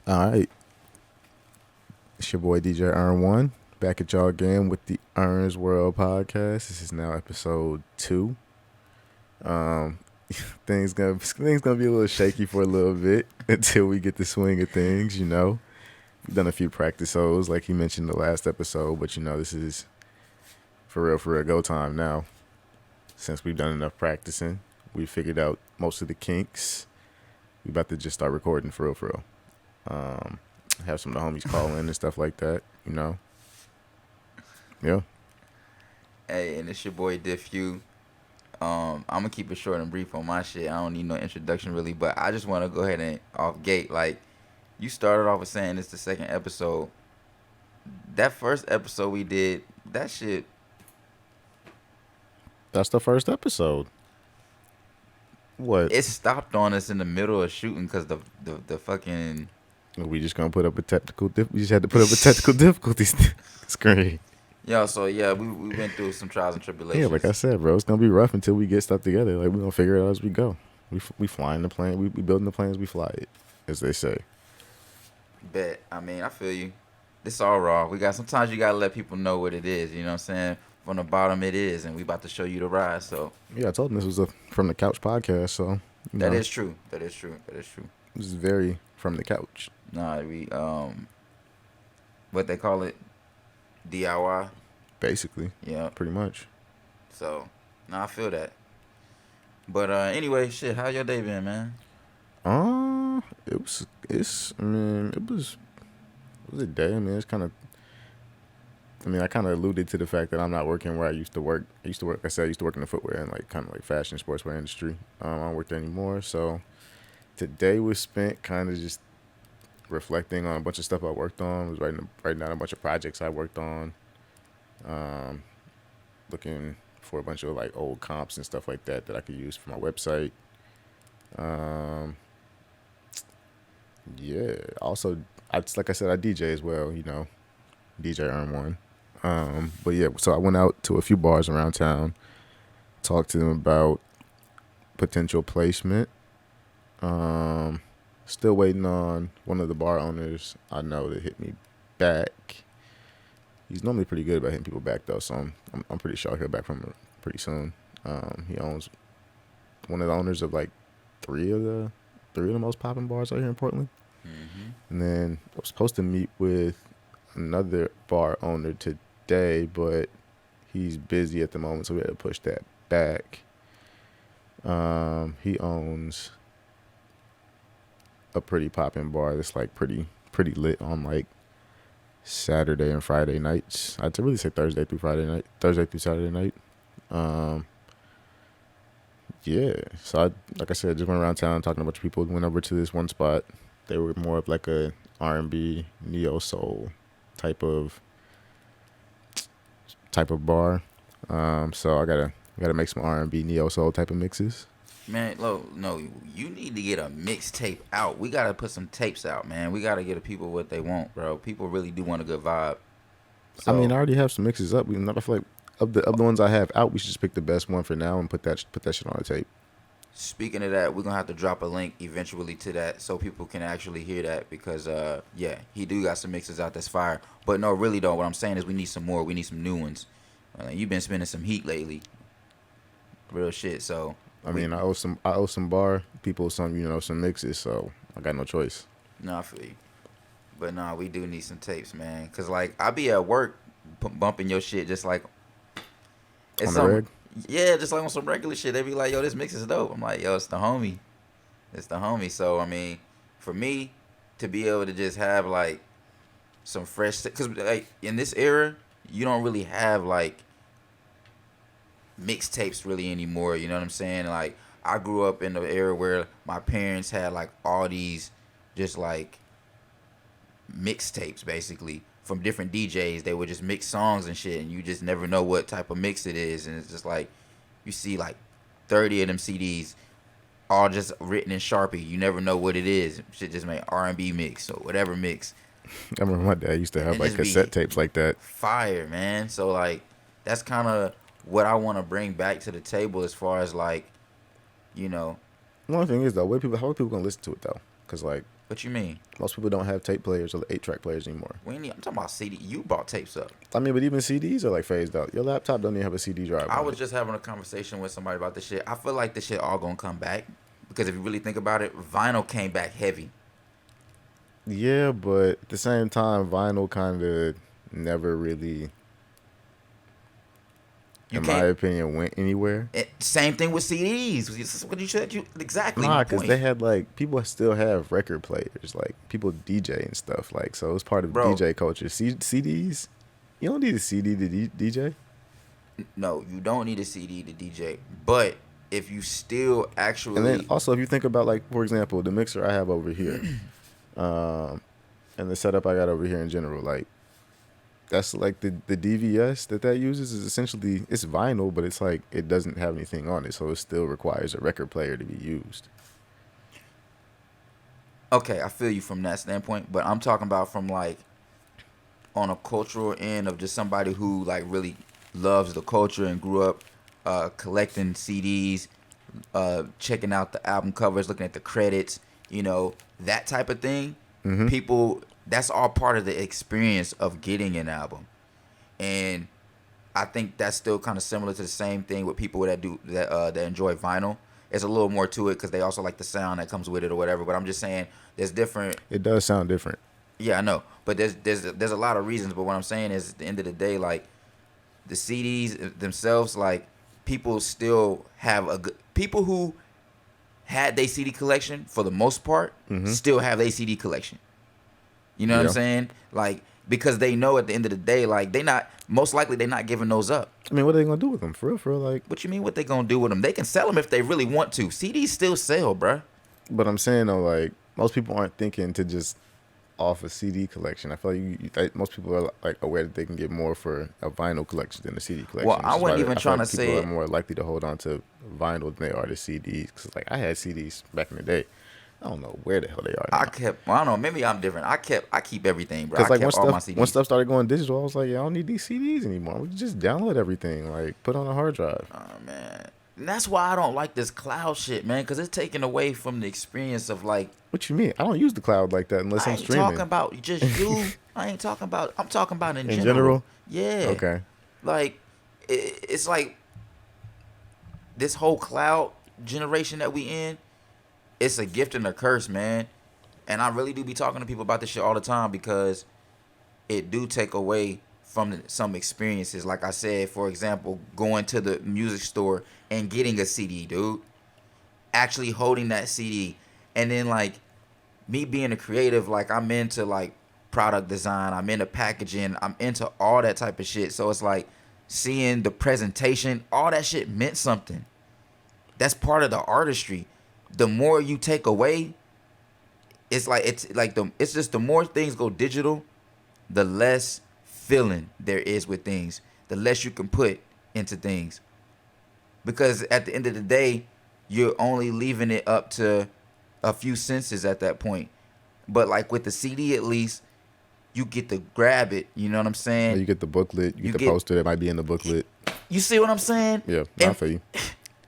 All right, it's your boy DJ Earn One back at y'all again with the Earn's World podcast. This is now episode 2. Um, things gonna be a little shaky for a little bit until we get the swing of things. We've done a few practice shows like he mentioned in the last episode, but this is for real go time now. Since we've done enough practicing, we figured out most of the kinks. We about to just start recording for real. Um, have some of the homies call in and stuff like that. Yeah. Hey, and it's your boy Diff Hue. I'm gonna keep it short and brief on my shit. I don't need no introduction really, but I just want to go ahead and off gate. Like, you started off with saying it's the second episode. That first episode we did, that shit, That's the first episode. What? it stopped on us in the middle of shooting because the fucking We just gonna put up a technical. We just had to put up a technical difficulties screen. So yeah, we went through some trials and tribulations. Yeah, like I said, bro, it's gonna be rough until we get stuff together. Like we gonna figure it out as we go. We flying the plane. We building the planes. We fly it, as they say. Bet. I mean, I feel you. This all raw. Sometimes you gotta let people know what it is. You know what I'm saying? From the bottom it is, and we about to show you the rise. So Yeah, I told them this was a from the couch podcast. So that is true. That is true. This is very from the couch. Nah, we what they call it, DIY. Basically, Yeah. pretty much. So, nah, I feel that. But anyway, shit. How your day been, man? It was. It was a day. I mean, it's kind of. I kind of alluded to the fact that I'm not working where I used to work. Like I said, I used to work in the footwear and like kind of like fashion sportswear industry. I don't work there anymore. So today was spent kind of just reflecting on a bunch of stuff I worked on. I was writing down a bunch of projects I worked on. Looking for a bunch of like old comps and stuff like that I could use for my website. Yeah. Also, like I said, I DJ as well. DJ Earn One. But yeah, so I went out to a few bars around town, talked to them about potential placement. Still waiting on one of the bar owners I know to hit me back. He's normally pretty good about hitting people back though, so I'm pretty sure I'll hear back from him pretty soon. He owns one of the owners of like three of the most popping bars out here in Portland. Mm-hmm. And then I was supposed to meet with another bar owner today, but he's busy at the moment, so we had to push that back. He owns a pretty popping bar that's like pretty lit on like Saturday and Friday nights. I'd really say Thursday through Saturday night. Yeah. So like I said, just went around town talking to a bunch of people. Went over to this one spot. They were more of like a R&B, neo soul type of bar. So I gotta make some R&B, neo soul type of mixes. Man, no, you need to get a mixtape out. We gotta put some tapes out, man. We gotta get the people what they want, bro. People really do want a good vibe. So, I already have some mixes up. I feel like of the ones I have out, we should just pick the best one for now and put that shit on the tape. speaking of that, we're gonna have to drop a link eventually to that so people can actually hear that because yeah, he do got some mixes out that's fire. But no, really though, what I'm saying is we need some more. We need some new ones. You've been spending some heat lately. Real shit. So I owe some bar people some mixes, so I got no choice. no, I feel you. But nah, we do need some tapes, man. Cause like I be at work bumping your shit just like On the reg? Yeah, just like on some regular shit. They be like, yo, this mix is dope. I'm like, yo, it's the homie. So for me to be able to just have like some fresh, cause like in this era, you don't really have like mixtapes really anymore. You know what I'm saying? Like I grew up in the era where my parents had like all these just like mixtapes basically from different DJs. They would just mix songs and shit, and you just never know what type of mix it is. And it's just like you see like 30 of them CDs all just written in Sharpie. You never know what it is. Shit just make R&B mix or whatever mix. I remember my dad used to have like cassette tapes like that. Fire, man. So like that's kind of what I want to bring back to the table as far as like, One thing is though, how are people gonna listen to it though? Because like What you mean? Most people don't have tape players or 8-track players anymore. I'm talking about CD. You bought tapes up. I mean, but even CDs are like phased out. Your laptop don't even have a CD drive. I on was it. just having a conversation with somebody about this shit. I feel like this shit all gonna come back because if you really think about it, vinyl came back heavy. Yeah, but at the same time, vinyl kind of never really, You in my can't. opinion, went anywhere. Same thing with CDs. This is what you said. You exactly. Nah, My because point. they had like people still have record players, like people DJ and stuff. Like so, it's part of Bro. DJ culture. CDs, you don't need a CD to DJ. No, you don't need a CD to DJ. But if you still actually, And then also, if you think about like, for example, the mixer I have over here, and the setup I got over here in general, like that's like the DVS that uses is essentially it's vinyl, but it's like it doesn't have anything on it, so it still requires a record player to be used. okay, I feel you from that standpoint. But I'm talking about from like on a cultural end of just somebody who like really loves the culture and grew up collecting CDs, checking out the album covers, looking at the credits, that type of thing. Mm-hmm. People, that's all part of the experience of getting an album, and I think that's still kind of similar to the same thing with people that enjoy vinyl. There's a little more to it because they also like the sound that comes with it or whatever. But I'm just saying there's different. It does sound different. Yeah, I know, but there's a lot of reasons. But what I'm saying is, at the end of the day, like the CDs themselves, like people still have people who had their CD collection for the most part still have their CD collection. You know what I'm saying? Like because they know at the end of the day, like they're not giving those up. I mean, what are they gonna do with them? For real, like. What you mean? What they gonna do with them? They can sell them if they really want to. CDs still sell, bruh. But I'm saying though, like most people aren't thinking to just off a CD collection. I feel like most people are like aware that they can get more for a vinyl collection than a CD collection. Well, I wasn't even trying to say people are more likely to hold on to vinyl than they are to CDs. Because like I had CDs back in the day. I don't know where the hell they are now. I don't know. Maybe I'm different. I keep everything, bro. Because like kept all my CDs. when stuff started going digital, I was like, yeah, I don't need these CDs anymore. We can just download everything, like put on a hard drive. Oh man, and that's why I don't like this cloud shit, man. Because it's taking away from the experience of like. What you mean? I don't use the cloud like that unless I'm streaming. I ain't talking about just you. I ain't talking about. I'm talking about in general. In general? Yeah. Okay. Like, it's like this whole cloud generation that we in. It's a gift and a curse, man. And I really do be talking to people about this shit all the time because it do take away from some experiences. Like I said, for example, going to the music store and getting a CD, dude. Actually holding that CD. And then, like, me being a creative, like, I'm into, like, product design. I'm into packaging. I'm into all that type of shit. So it's like seeing the presentation, all that shit meant something. That's part of the artistry. The more you take away, it's just the more things go digital, the less feeling there is with things, the less you can put into things. Because at the end of the day, you're only leaving it up to a few senses at that point. But like with the CD, at least you get to grab it. You know what I'm saying? Yeah, you get the booklet. You get the poster that might be in the booklet. You see what I'm saying? Yeah, I feel you.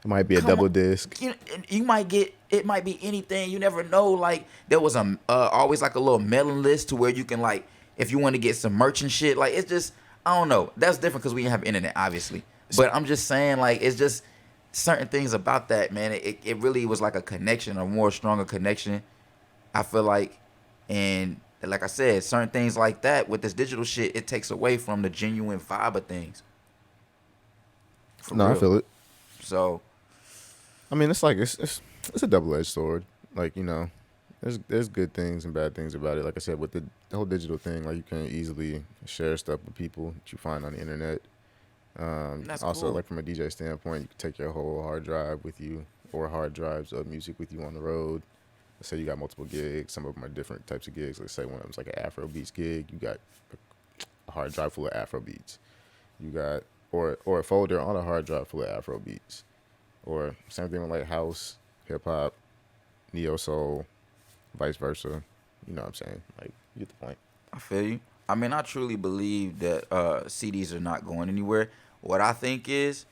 It might be a double disc. You might get, it might be anything. You never know. Like there was always like a little mailing list to where you can like, if you want to get some merch and shit. Like it's just, I don't know. That's different because we didn't have internet, obviously. But I'm just saying, like it's just certain things about that, man. It really was like a connection, a more stronger connection. I feel like, and like I said, certain things like that with this digital shit, it takes away from the genuine vibe of things. No, real. I feel it. So. I mean, it's like it's a double-edged sword. Like, you know, there's good things and bad things about it. Like I said, with the whole digital thing, like you can easily share stuff with people that you find on the internet. That's also, cool. like from a DJ standpoint, you can take your whole hard drive with you or hard drives of music with you on the road. Let's say you got multiple gigs. Some of them are different types of gigs. Let's say one of them's like an Afro beats gig. You got a hard drive full of Afro beats. You got or a folder on a hard drive full of Afro beats. Or same thing with like house, hip hop, neo soul, vice versa. You know what I'm saying? Like, you get the point. I feel you. I mean, I truly believe that CDs are not going anywhere. What I think is,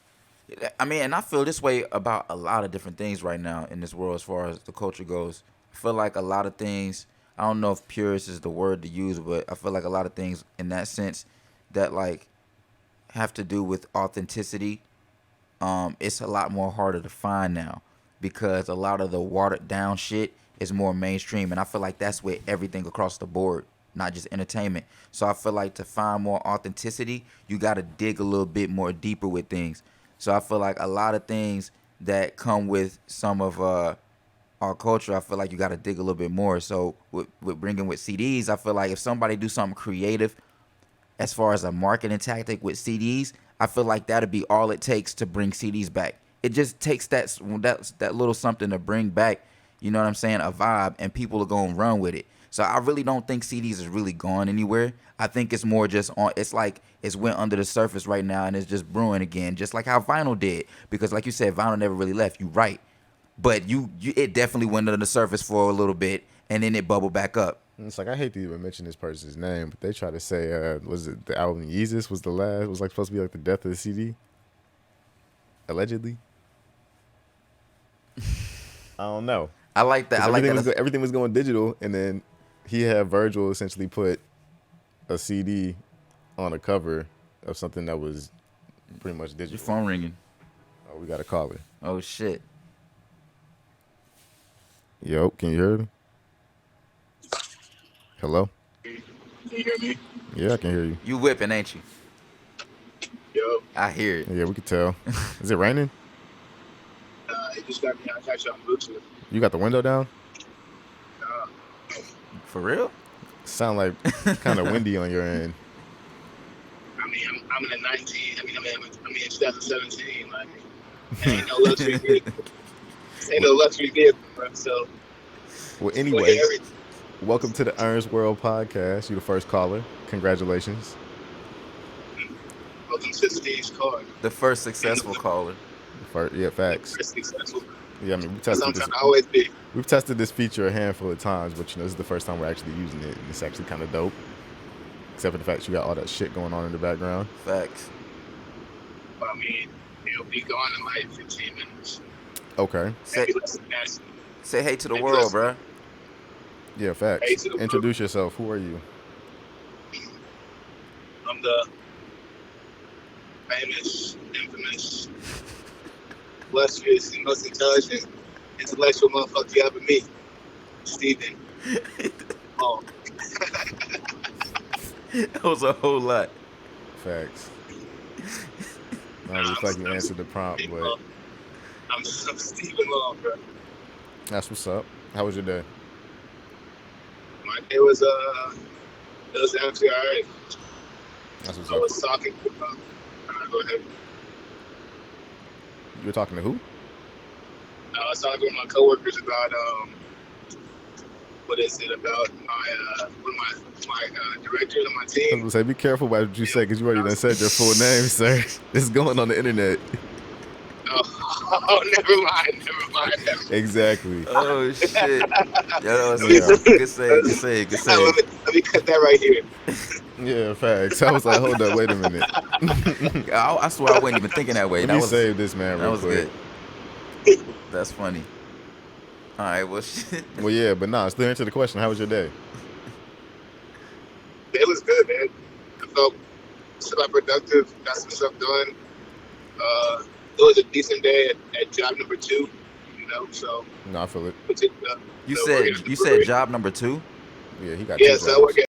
I mean, and I feel this way about a lot of different things right now in this world as far as the culture goes. I feel like a lot of things I don't know if purist is the word to use, but I feel like a lot of things in that sense that like have to do with authenticity, it's a lot more harder to find now because a lot of the watered down shit is more mainstream, and I feel like that's with everything across the board, not just entertainment. So I feel like to find more authenticity, you got to dig a little bit more deeper with things. So I feel like a lot of things that come with some of our culture, I feel like you got to dig a little bit more. So with bringing with CDs, I feel like if somebody do something creative as far as a marketing tactic with CDs, I feel like that'd be all it takes to bring CDs back. It just takes that little something to bring back, you know what I'm saying, a vibe, and people are gonna run with it. So I really don't think CDs is really going anywhere. I think it's more just on. It's like it's went under the surface right now and it's just brewing again, just like how vinyl did. Because like you said, vinyl never really left. You right, but you it definitely went under the surface for a little bit and then it bubbled back up. It's like I hate to even mention this person's name, but they try to say, was it the album Yeezus was the last? Was like supposed to be like the death of the CD, allegedly. I don't know. I like that. I like that. Everything was going digital, and then he had Virgil essentially put a CD on a cover of something that was pretty much digital. Your phone ringing. Oh, we got a caller. Oh shit. Yo, can you hear me? Hello? Can you hear me? Yeah, I can hear you. You whipping, ain't you? Yo. I hear it. Yeah, we can tell. Is it raining? It just got me. I catch you on Bluetooth. You got the window down? For real? Sound like kind of windy on your end. I mean, I'm in the 19. I mean, I'm in 2017. Like, ain't no luxury vehicle. Ain't no luxury vehicle, bro. So. Well, anyway, welcome to the Ern's World podcast. You're the first caller. Congratulations. Welcome to Steve's car. The first successful caller. Yeah, facts. First successful. Yeah, I mean, we tested this. Always be. We've tested this feature a handful of times, but you know, this is the first time we're actually using it, and it's actually kind of dope. Except for the fact you got all that shit going on in the background. Facts. I mean, it'll be gone in like 15 minutes. Okay. Say hey to the world, bro. Yeah, facts. Hey to the Introduce yourself. Who are you? I'm the famous, infamous, illustrious, and most intelligent, intellectual motherfucker you ever meet, Steven. Oh. That was a whole lot. Facts. I don't feel like you answered the prompt, but I'm Steven Long, bro. that's what's up. How was your day? My day was actually alright. That's what's I up. was talking. Go ahead. You were talking to who? I was talking with my coworkers about what is it about my directors on my I team. was gonna say, be careful about what you say, because you already done said your full name, sir. It's going on the internet. Oh, never mind. Exactly. Oh shit. Yo, good save. Let me cut that right here. Yeah, facts. I was like, hold up, wait a minute. I swear I wasn't even thinking that way. Let me save this man real quick. Good. That's funny. All right, well, shit. Well, yeah, but nah, still answer the question. How was your day? It was good, man. I felt semi-productive. Got some stuff done. It was a decent day at job number 2, you know. So. No, I feel it. You said job number 2? Yeah, he got. Yeah, so I work at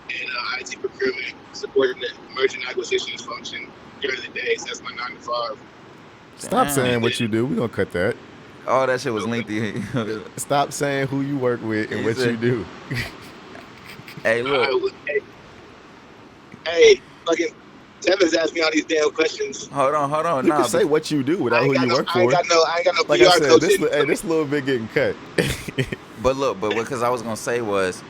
in IT procurement, supporting the merger and acquisitions function during the day. So that's my 9 to 5. Stop saying what you do. We're gonna cut that. Oh, that shit was lengthy. Stop saying who you work with and what you do. Hey, look. Hey, fucking Tevin's asked me all these damn questions. Hold on. You can say what you do without who you work for. I ain't got no like PR I said, coaching. this little bit getting cut. But because I was gonna say was,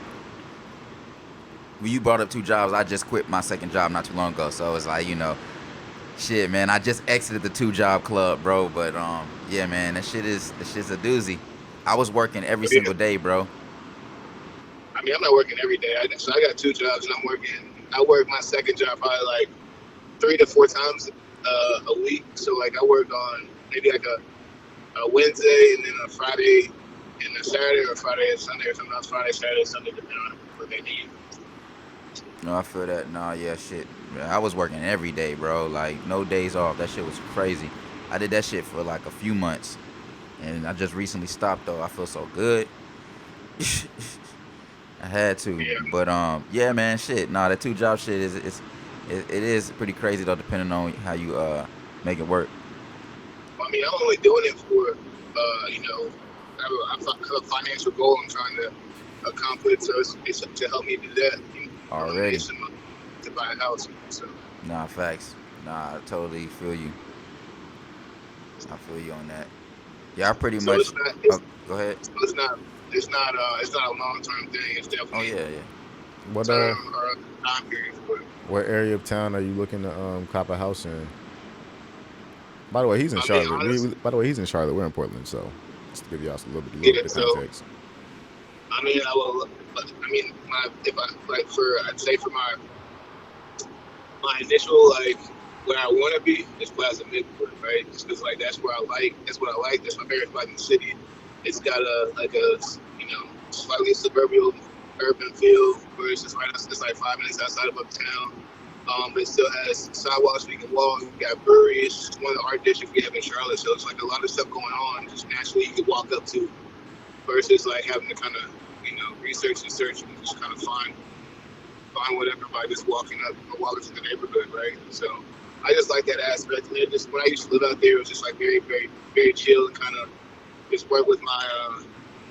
when you brought up 2 jobs, I just quit my second job not too long ago. So it's like, you know, shit, man, I just exited the 2-job club, bro. But yeah, man, that shit's a doozy. I was working every single day, bro. I mean, I'm not working every day. So I got 2 jobs, and I work my second job probably like 3 to 4 times a week. So like I work on maybe like a Wednesday and then a Friday in the Saturday or Friday and Sunday or sometimes Friday, Saturday, Sunday, depending on what they need. No, I feel that. Nah, yeah, shit. I was working every day, bro. Like, no days off. That shit was crazy. I did that shit for like a few months. And I just recently stopped, though. I feel so good. I had to. Yeah. But, yeah, man, shit. Nah, that 2-job shit it is pretty crazy, though, depending on how you make it work. I mean, I'm only doing it for, I have a financial goal I'm trying to accomplish, so it's to help me do that. Already. To buy a house. So. Nah, facts. Nah, I totally feel you. I feel you on that. Yeah, I pretty So much. Go ahead. So it's not a long term thing. It's definitely yeah. What time or time period for it. What area of town are you looking to cop a house in? By the way, he's in Charlotte. By the way, he's in Charlotte. We're in Portland, so just to give y'all a little bit of context. I mean, I'd say for my initial where I want to be is Plaza Midport, right? Just because that's what I like. That's my favorite spot in the city. It's got a slightly suburban urban feel, where it's just it's like 5 minutes outside of uptown. But it still has sidewalks we can walk. We got breweries. It's one of the art districts we have in Charlotte, so it's like a lot of stuff going on. Just naturally you can walk up to, versus like having to kind of research and search and just kind of find whatever by just walking to the neighborhood, right? So I just like that aspect. And just when I used to live out there, it was just like very, very, very chill and kind of just work with my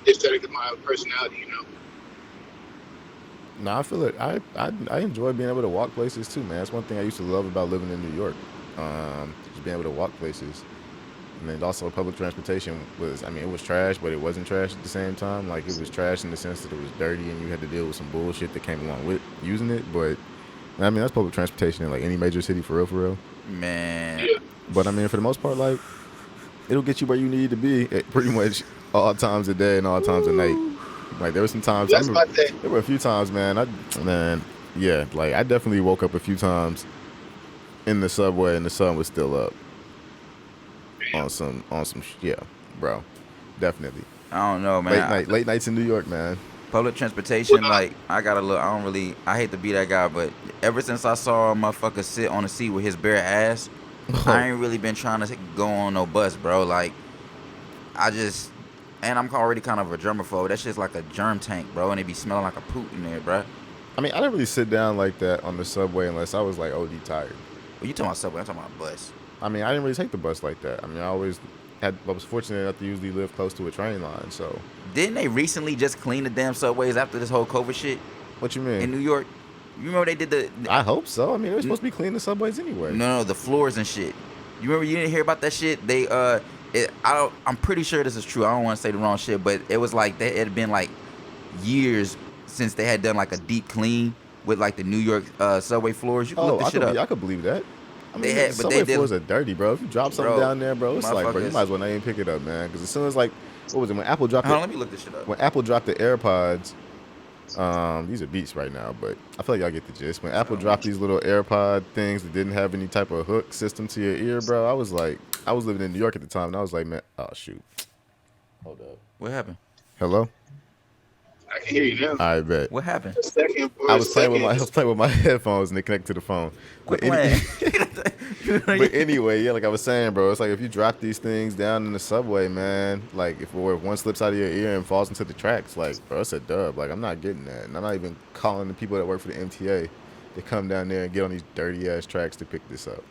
aesthetic and my personality, No, I feel it. I enjoy being able to walk places too, man. That's one thing I used to love about living in New York. Just being able to walk places. And then also public transportation it was trash, but it wasn't trash at the same time. Like, it was trash in the sense that it was dirty and you had to deal with some bullshit that came along with using it. But, I mean, that's public transportation in, like, any major city for real. Man. Yeah. But, I mean, for the most part, like, it'll get you where you need to be at pretty much all times of day and all times of night. Like, there were some times, there were a few times, man, I definitely woke up a few times in the subway and the sun was still up. On some, yeah, bro, definitely. I don't know, man. Late nights in New York, man. Public transportation, I hate to be that guy, but ever since I saw a motherfucker sit on a seat with his bare ass, I ain't really been trying to go on no bus, bro. Like, and I'm already kind of a germaphobe. That shit's like a germ tank, bro, and it be smelling like a poop in there, bro. I mean, I didn't really sit down like that on the subway unless I was like OD tired. Well, you talking about subway? I'm talking about bus. I mean, I didn't really take the bus like that. I mean, I was fortunate enough to usually live close to a train line, so. Didn't they recently just clean the damn subways after this whole COVID shit? What you mean? In New York? You remember they did the I hope so. I mean, they're supposed to be cleaning the subways anyway. No, the floors and shit. You remember you didn't hear about that shit? I'm pretty sure this is true. I don't want to say the wrong shit, but it was like it had been like years since they had done like a deep clean with like the New York subway floors. You can look this shit up. I could believe that. I mean, subway floors are dirty, bro. If you drop something down there, bro, it's like, bro, you might as well not even pick it up, man. Because as soon as, like, what was it, when Apple dropped let me look this shit up. When Apple dropped the AirPods, these are beats right now, but I feel like y'all get the gist. When Apple dropped these little AirPod things that didn't have any type of hook system to your ear, bro, I was living in New York at the time, and I was like, man, oh, shoot. Hold up. What happened? Hello? I can hear you now. I bet. What happened? I was playing with my headphones and they connect to the phone. Quit playing. But anyway, yeah, like I was saying, bro, it's like if you drop these things down in the subway, man, like if one slips out of your ear and falls into the tracks, like, bro, it's a dub. Like, I'm not getting that. And I'm not even calling the people that work for the MTA to come down there and get on these dirty ass tracks to pick this up.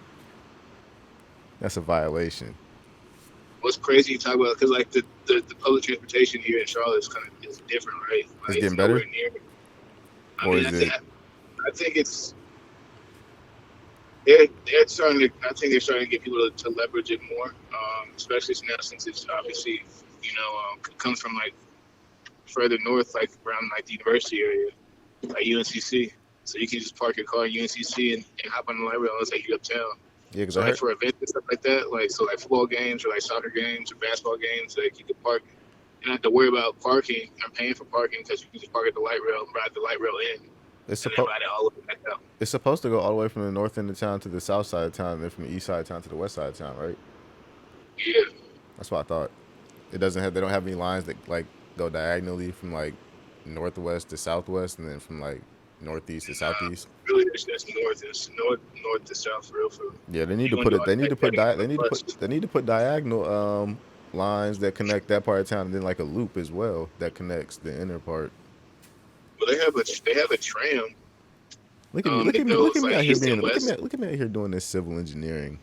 That's a violation. What's crazy you talk about, because like the public transportation here in Charlotte is different, right? Like, it's getting better? I think it's they're starting to. I think they're starting to get people to leverage it more, especially now since it's obviously comes from like further north, like around like the university area, like UNCC. So you can just park your car at UNCC and hop on the light rail and take you uptown. Yeah, because so for events and stuff like that, like football games or like soccer games or basketball games, like you can park and not have to worry about parking or paying for parking because you can just park at the light rail and ride the light rail in. It's supposed to go all the way from the north end of town to the south side of town, and then from the east side of town to the west side of town, right? Yeah. That's what I thought. They don't have any lines that like go diagonally from like northwest to southwest, and then from like northeast to Nah, southeast. really, that's north. It's north to south, for real. For real. Yeah, they need You to gonna put do it. all They need to that put heading on they the need to put bus. they need to put diagonal lines that connect that part of town, and then like a loop as well that connects the inner part. But they have a tram that Look at goes me like out here east and being, west. look at me out here doing this civil engineering.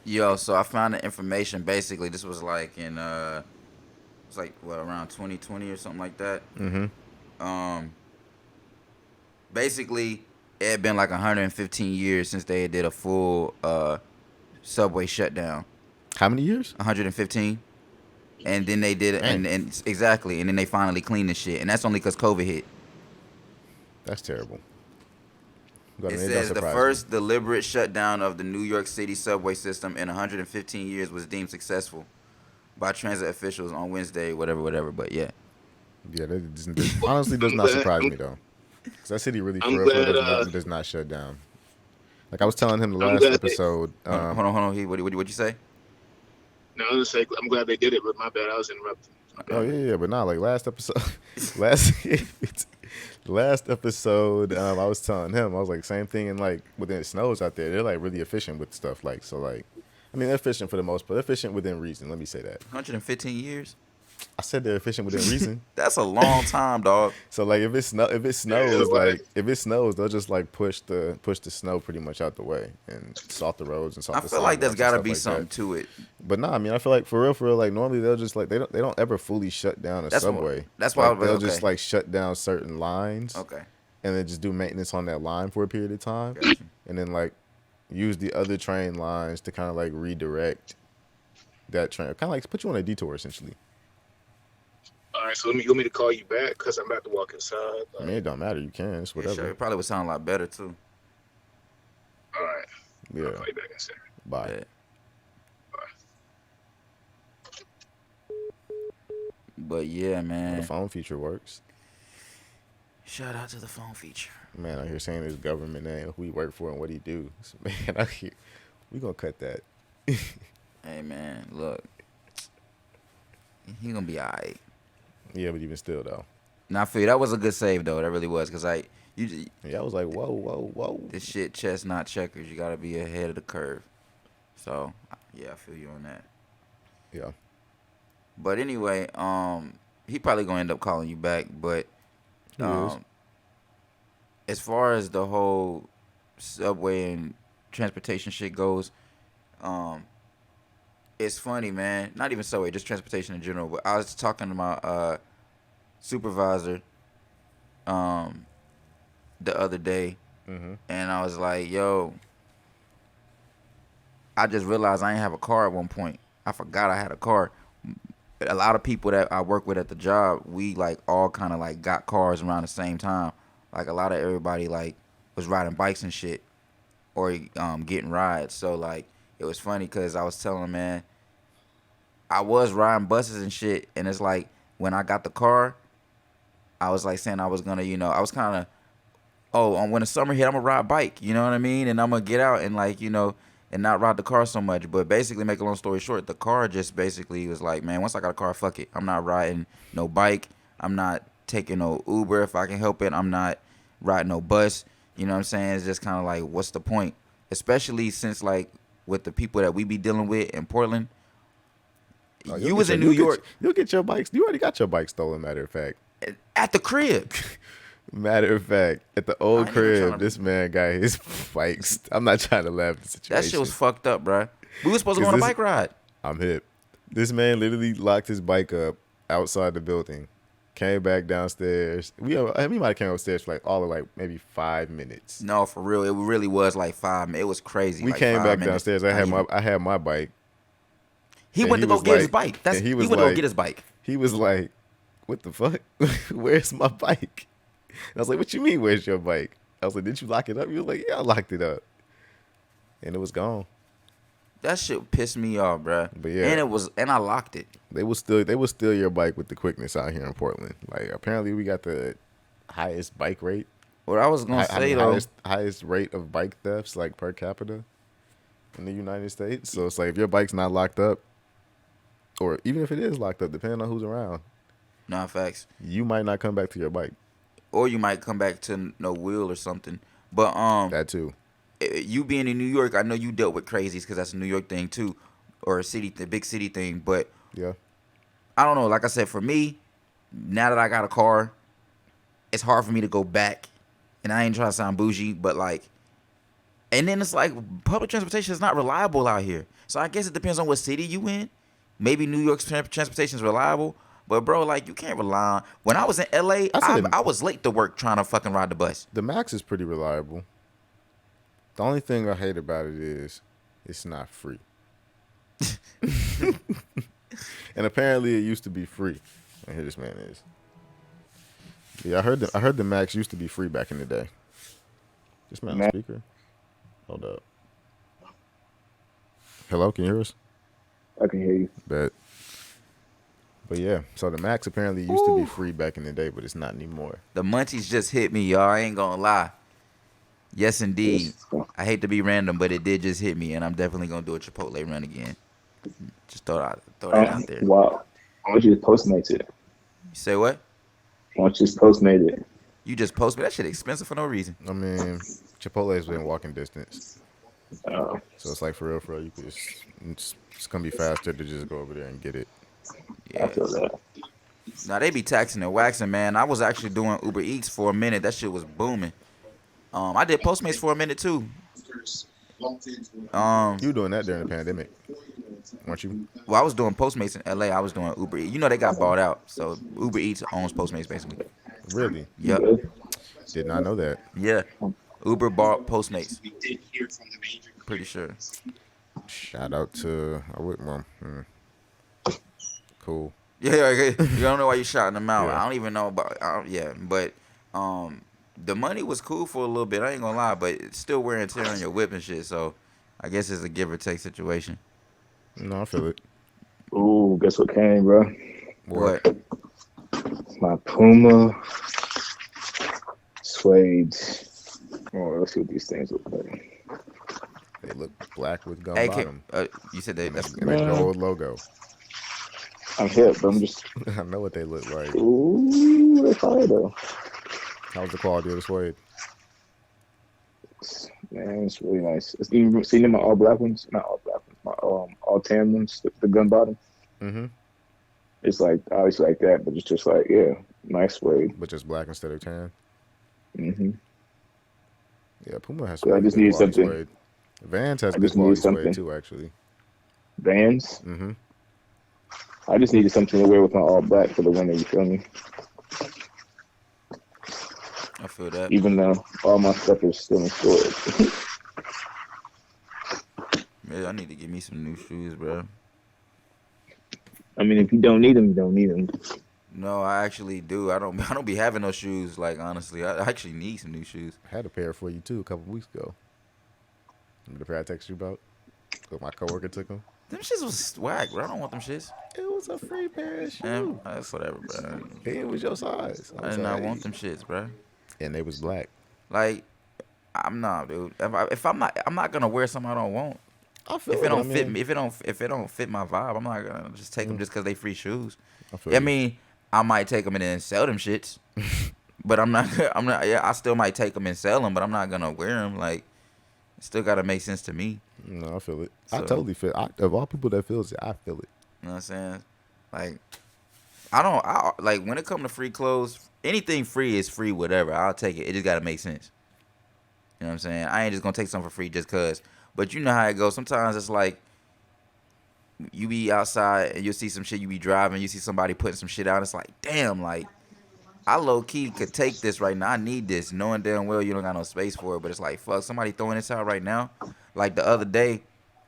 Yo, so I found the information. Basically, this was like in it's like what around 2020 or something like that. Mm-hmm. Um, basically, it had been like 115 years since they did a full subway shutdown. How many years? 115, and then they did it, Dang, and exactly, and then they finally cleaned the shit, and that's only because COVID hit. that's terrible. It It don't says the surprise me. first deliberate shutdown of the New York City subway system in 115 years was deemed successful by transit officials on Wednesday, whatever. But yeah, Yeah, that honestly does I'm not glad. surprise me though, because that city really, I'm for real, glad. does not shut down. Like I was telling him the I'm last glad they. episode. hold on. What you say? No, I was gonna say I'm glad they did it, but my bad. I was interrupted. My Oh bad. yeah, but not like last episode. last last episode, I was telling him I was like same thing, and like when it snows out there, they're like really efficient with stuff. Like so, like I mean, they're efficient for the most part. They're efficient within reason. Let me say that. 115 years? I said they're efficient within reason. That's a long time, dog. So like if Yeah, snows, like, like if it snows, they'll just like push the snow pretty much out the way and salt the roads and I salt the feel like there's sidewalks and got to stuff be like something that. to it. But no, I mean I feel like for real, like normally they'll just like they don't ever fully shut down a That's what- subway. that's why I like, was- they'll okay. just like shut down certain lines Okay, and then just do maintenance on that line for a period of time, got you. and then like use the other train lines to kind of like redirect that train, kind of like put you on a detour essentially. all right. So you want me to call you back because I'm about to walk inside. I mean it don't matter, you can, it's Yeah, whatever. sure. It probably would sound a lot better too. All right. I'll Yeah, call you back in a second. bye. Yeah. But yeah, The man. phone feature works. Shout out to the phone feature. Man, out here saying his government name, who he work for, and what he do. So, man, out here, we gonna cut that. Hey man, look, he gonna be alright. Yeah, but even still though, Now I feel you, that was a good save though. That really was, cause yeah, I was like, whoa. this shit chess not checkers. You gotta be ahead of the curve. So yeah, I feel you on that. Yeah, But anyway, he probably gonna end up calling you back. But he is. as far as the whole subway and transportation shit goes, it's funny, man. Not even subway, just transportation in general. But I was talking to my supervisor the other day, Mm-hmm. and I was like, "Yo, I just realized I ain't have a car at one point. I forgot I had a car. A lot of people that I work with at the job, we like all kind of like got cars around the same time. Like a lot of everybody like was riding bikes and shit, or getting rides. So like it was funny because I was telling him, man, I was riding buses and shit, and it's like when I got the car, I was like saying I was gonna, I was kind of, when the summer hit, I'm gonna ride bike, you know what I mean, and I'm gonna get out and like, and not ride the car so much. But basically, make a long story short, the car just basically was like, man, once I got a car, fuck it, I'm not riding no bike, I'm not taking no Uber if I can help it, I'm not riding no bus. You know what I'm saying? It's just kind of like, what's the point? Especially since like with the people that we be dealing with in Portland. Oh, You was in New York You'll get your bikes. You already got your bike stolen. Matter of fact. at the crib. Matter of fact, at the I old ain't even crib, tryna- this man got his bikes. I'm not trying to laugh at the situation. That shit was fucked up, bruh. We was supposed to go Is on a this- bike ride. I'm hip. This man literally locked his bike up outside the building, came back downstairs. We might have came upstairs for like all of like maybe 5 minutes. No, for real. It really was like 5 minutes. It was crazy. We like came 5 back minutes. downstairs. Not even. I had my bike. He and went he to go was get his like- bike. and He he went was to go like- get his bike. He was like, "What the fuck? Where's my bike?" And I was like, "What you mean? Where's your bike?" I was like, "Did you lock it up?" He was like, "Yeah, I locked it up," and it was gone. That shit pissed me off, bruh. But yeah. And I locked it. They will steal your bike with the quickness out here in Portland. Like apparently we got the highest bike rate. What I was gonna say though, highest rate of bike thefts like per capita in the United States. So it's like if your bike's not locked up, or even if it is locked up, depending on who's around, Nah, facts. You might not come back to your bike. Or you might come back to no wheel or something. But That too. you being in New York, I know you dealt with crazies because that's a New York thing too, or the big city thing. But Yeah. I don't know. Like I said, for me, now that I got a car, it's hard for me to go back. And I ain't trying to sound bougie, but like, and then it's like public transportation is not reliable out here. So I guess it depends on what city you in. Maybe New York's transportation is reliable, but bro, like you can't rely on. When I was in LA, I was late to work trying to fucking ride the bus. The Max is pretty reliable. The only thing I hate about it is it's not free. And apparently it used to be free. And here this man is. Yeah, I heard the Max used to be free back in the day. This man on speaker. Hold up. Hello, can you hear us? I can hear you. But yeah, so the Max apparently used to be free back in the day, but it's not anymore. The munchies just hit me, y'all. I ain't gonna lie. Yes, indeed. I hate to be random, but it did just hit me, and I'm definitely gonna do a Chipotle run again. Just throw that out there. Wow. Why don't you just Postmate it? You say what? Why don't you just Postmate it? You just post me. That shit expensive for no reason. I mean, Chipotle is within walking distance. Oh. So it's like for real, you could it's gonna be faster to just go over there and get it. Yeah. I feel that. Now they be taxing and waxing, man. I was actually doing Uber Eats for a minute. That shit was booming. I did Postmates for a minute too. You were doing that during the pandemic, weren't you? Well, I was doing Postmates in LA. I was doing Uber Eats. You know they got bought out, so Uber Eats owns Postmates basically. Really? Yep. Did not know that. Yeah. Uber bought Postmates. Pretty sure. Shout out to cool. Yeah, you don't know why you shouting them out. Yeah. I don't even know about. But the money was cool for a little bit. I ain't gonna lie, but it's still wear and tear on your whip and shit. So I guess it's a give or take situation. No, I feel it. Ooh, guess what came, bro? What? My Puma suede. Oh, let's see what these things look like. They look black with gum Hey, bottom. you said that's And a gold logo. I'm hip, but I'm just. I know what they look like. Ooh, they're fire though. How's the quality of the suede? Man, it's really nice. It's even seen them my all black ones, not all black ones, my all tan ones, the gun bottom. Mm-hmm. It's like obviously like that, but it's just like nice suede. But just black instead of tan. Mm-hmm. Yeah, Puma has. So I just need something. Suede. Vans has I good just quality need something. suede too, actually. Vans. Mm-hmm. I just needed something to wear with my all black for the winter. You feel me? I feel that. Even though all my stuff is still in storage. Man, I need to get me some new shoes, bro. I mean, if you don't need them, you don't need them. No, I actually do. I don't be having no shoes. Like honestly, I actually need some new shoes. I had a pair for you too a couple weeks ago. Remember the pair I texted you about? But my coworker took them. Them shits was swag, bro. I don't want them shits. It was a free pair of shoes. Man, that's whatever, bro. It was your size. I did not want them shits, bro. And they was black. Like, I'm not, dude. If I'm not gonna wear something I don't want. I feel If it don't I fit mean, me, if it don't fit my vibe, I'm not gonna just take them just because they free shoes. I I mean, I might take them and then sell them shits, but I'm not. Yeah, I still might take them and sell them, but I'm not gonna wear them. Like, it still gotta make sense to me. No, I feel it. So, I totally feel it. Of all people that feels it, I feel it. You know what I'm saying? Like, I like when it comes to free clothes, anything free is free, whatever. I'll take it. It just gotta make sense. You know what I'm saying? I ain't just gonna take something for free just cause. But you know how it goes. Sometimes it's like you be outside and you'll see some shit, you be driving, you see somebody putting some shit out. It's like, damn, like I low key could take this right now. I need this, knowing damn well you don't got no space for it. But it's like, fuck, somebody throwing this out right now. Like the other day,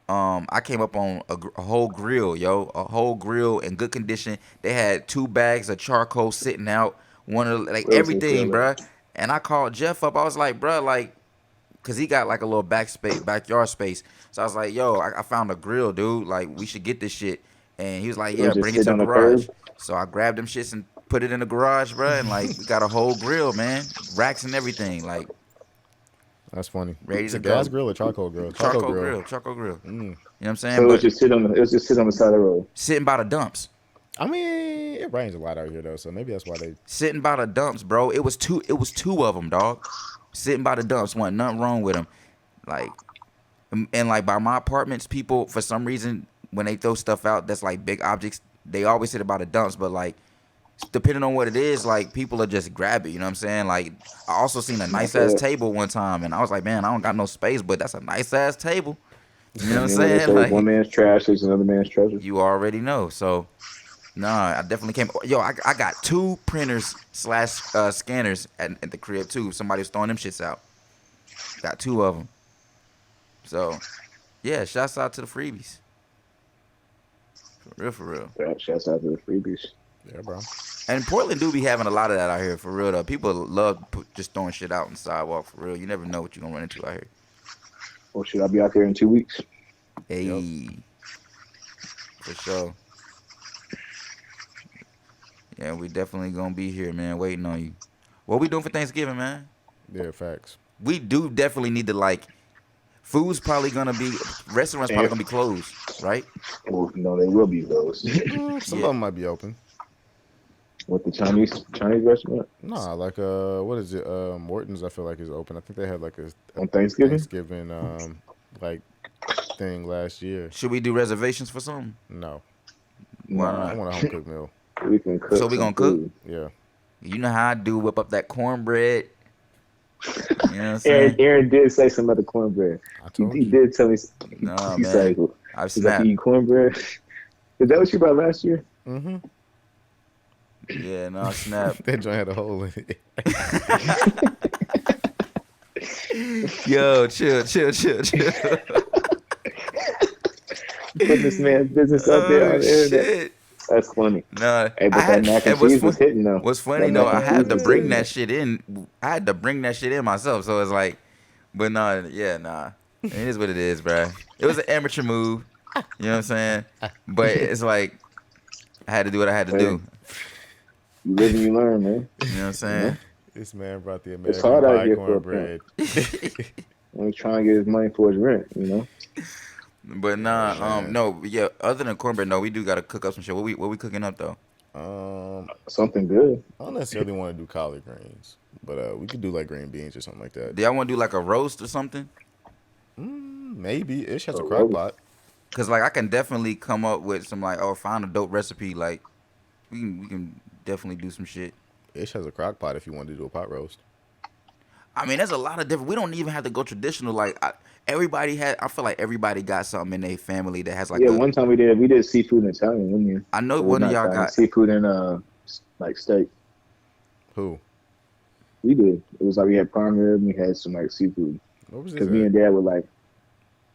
I came up on a whole grill, a whole grill in good condition. They had 2 bags of charcoal sitting out, one of like everything, bruh. And I called Jeff up. I was like, bruh, like, cause he got like a little backyard space. So I was like, yo, I found a grill, dude. Like, we should get this shit. And he was like, yeah, bring it to the garage. So I grabbed them shits and put it in the garage, bruh. And like, we got a whole grill, man, racks and everything, like. That's funny. Ready It's to a go. gas grill or charcoal grill? Charcoal grill. Mm. You know what I'm saying? So it was just sit on the side of the road. Sitting by the dumps. I mean, it rains a lot out here though, so maybe that's why they. Sitting by the dumps, bro. It was two of them, dog. Sitting by the dumps, wasn't nothing wrong with them. Like, and like by my apartments, people for some reason when they throw stuff out that's like big objects, they always sit about the dumps. But like, depending on what it is, like people will just grab it. You know what I'm saying? Like, I also seen a nice ass table one time, and I was like, man, I don't got no space, but that's a nice ass table. You know what I'm saying? Like, one man's trash is another man's treasure. You already know. So, nah, I definitely came. Yo, I got 2 printers / scanners at the crib too. Somebody was throwing them shits out. Got 2 of them. So, yeah, shouts out to the freebies. For real. Yeah, shouts out to the freebies. Yeah, bro. And Portland do be having a lot of that out here, for real, though. People love just throwing shit out on the sidewalk, for real. You never know what you're going to run into out here. Oh, shit, I'll be out there in 2 weeks. Hey. Yep. For sure. Yeah, we definitely going to be here, man, waiting on you. What we doing for Thanksgiving, man? Yeah, facts. We do definitely need to, like, food's probably going to be, restaurants probably going to be closed, right? Well, no, they will be closed. Some of them might be open. What, the Chinese restaurant? Nah, like what is it? Morton's, I feel like is open. I think they had like a On Thanksgiving? like thing last year. Should we do reservations for something? No, Why I not? want a home cooked meal. We can cook. So we gonna cook? Food. Yeah. You know how I do, whip up that cornbread. You know what I'm saying? Aaron did say something about the cornbread. I told He you. did tell me. Nah, He man. said, I've "He's like, snapped. you eat cornbread." Is that what you brought last year? Mm-hmm. Yeah, no, snap. That joint had a hole in it. Yo, chill. Putting this man's business up there on the internet. Shit. That's funny. No, Hey, but that mac and cheese was hitting though. What's funny That though, mac I and had cheese to was bring hitting that though. shit in. I had to bring that shit in myself. So it's like, but nah. It is what it is, bruh. It was an amateur move. You know what I'm saying? But it's like, I had to do what I had to do. You live and you learn, man. You know what I'm saying? This man brought the It's American hard out pie here for a cornbread. When he's trying to get his money for his rent, you know. But nah, no, yeah. Other than cornbread, no, we do gotta cook up some shit. What we cooking up though? Something good. I don't necessarily want to do collard greens, but we could do like green beans or something like that. Do y'all want to do like a roast or something? Maybe Ish has a A crock roast. pot. Cause like I can definitely come up with some like, find a dope recipe. Like we can definitely do some shit. Ish has a crock pot if you want to do a pot roast. I mean, there's a lot of different. We don't even have to go traditional. Like I feel like everybody got something in their family that has like. Yeah, one time we did seafood and Italian, didn't you? I know Or one of not y'all Italian, got. seafood and like steak. Who? We did. It was like we had prime rib and we had some like seafood. What was this? Because me and Dad were like,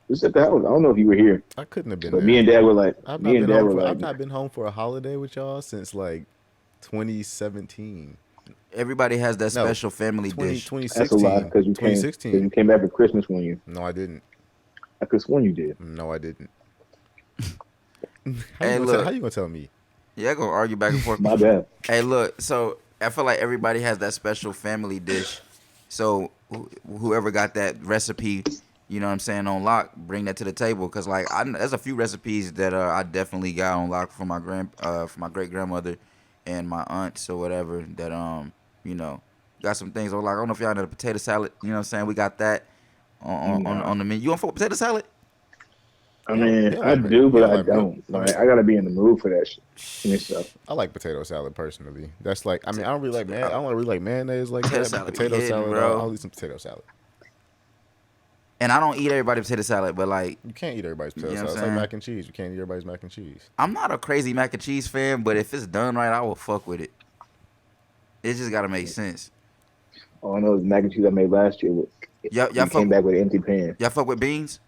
this at the house. I don't know if you were here, I couldn't have been but there. me and Dad were like, I've me and Dad were like, not been home for a holiday with y'all since like 2017. Everybody has that No, special family dish. 2016. that's a lot because you came 2016. back for Christmas one year. No, I didn't. I could have sworn you did. No, I didn't. Hey, look. How you gonna tell me? Yeah, gonna argue back and forth. My bad. Hey, look. So I feel like everybody has that special family dish. So whoever got that recipe, you know what I'm saying, on lock, bring that to the table. Cause like there's a few recipes that I definitely got on lock from my great grandmother and my aunts or whatever that you know, got some things on lock. I don't know if y'all know the potato salad. You know what I'm saying? We got that on the menu. You want for potato salad? I mean, Yeah, I like- do, but yeah, I like- don't. Like, I gotta be in the mood for that shit and stuff. I like potato salad personally. That's like, I mean, I don't really like mayonnaise like Potato that. salad But be potato hitting, salad, bro. I'll eat some potato salad. And I don't eat everybody's potato salad, but like You can't eat everybody's potato You know what salad. It's I'm like saying? mac and cheese. You can't eat everybody's mac and cheese. I'm not a crazy mac and cheese fan, but if it's done right, I will fuck with it. It just gotta make sense. All I know is mac and cheese I made last year. Y'all You came fuck, back with an empty pan. y'all fuck with beans?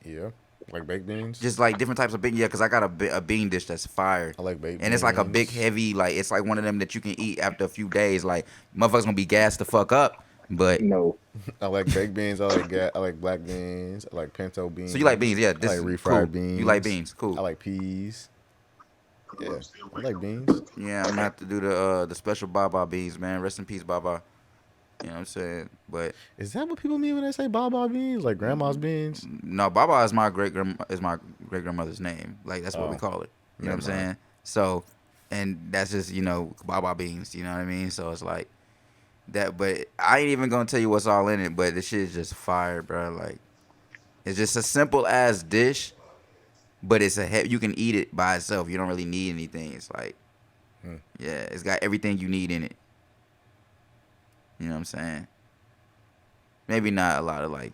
Yeah, like baked beans. Just like different types of beans. Yeah, because I got a bean dish that's fire. I like baked beans. And it's like a big, heavy, like it's like one of them that you can eat after a few days. Like motherfuckers gonna be gassed the fuck up. But No, I like baked beans. I like black beans. I like pinto beans. so you like beans, yeah? I This like is refried cool. beans. You like beans, cool. I like peas. Yeah, I like beans. Yeah, I'm gonna have to do the special Baba beans, man. Rest in peace, Baba. You know what I'm saying? But Is that what people mean when they say baba beans? Like grandma's beans? no, Baba is my great grandmother's name. Like that's what we call it. You know what I'm never saying? So, and that's just baba beans. You know what I mean? So it's like that. But I ain't even gonna tell you what's all in it. But this shit is just fire, bro. Like it's just a simple ass dish, but you can eat it by itself. You don't really need anything. It's like yeah, it's got everything you need in it. You know what I'm saying? Maybe not a lot of like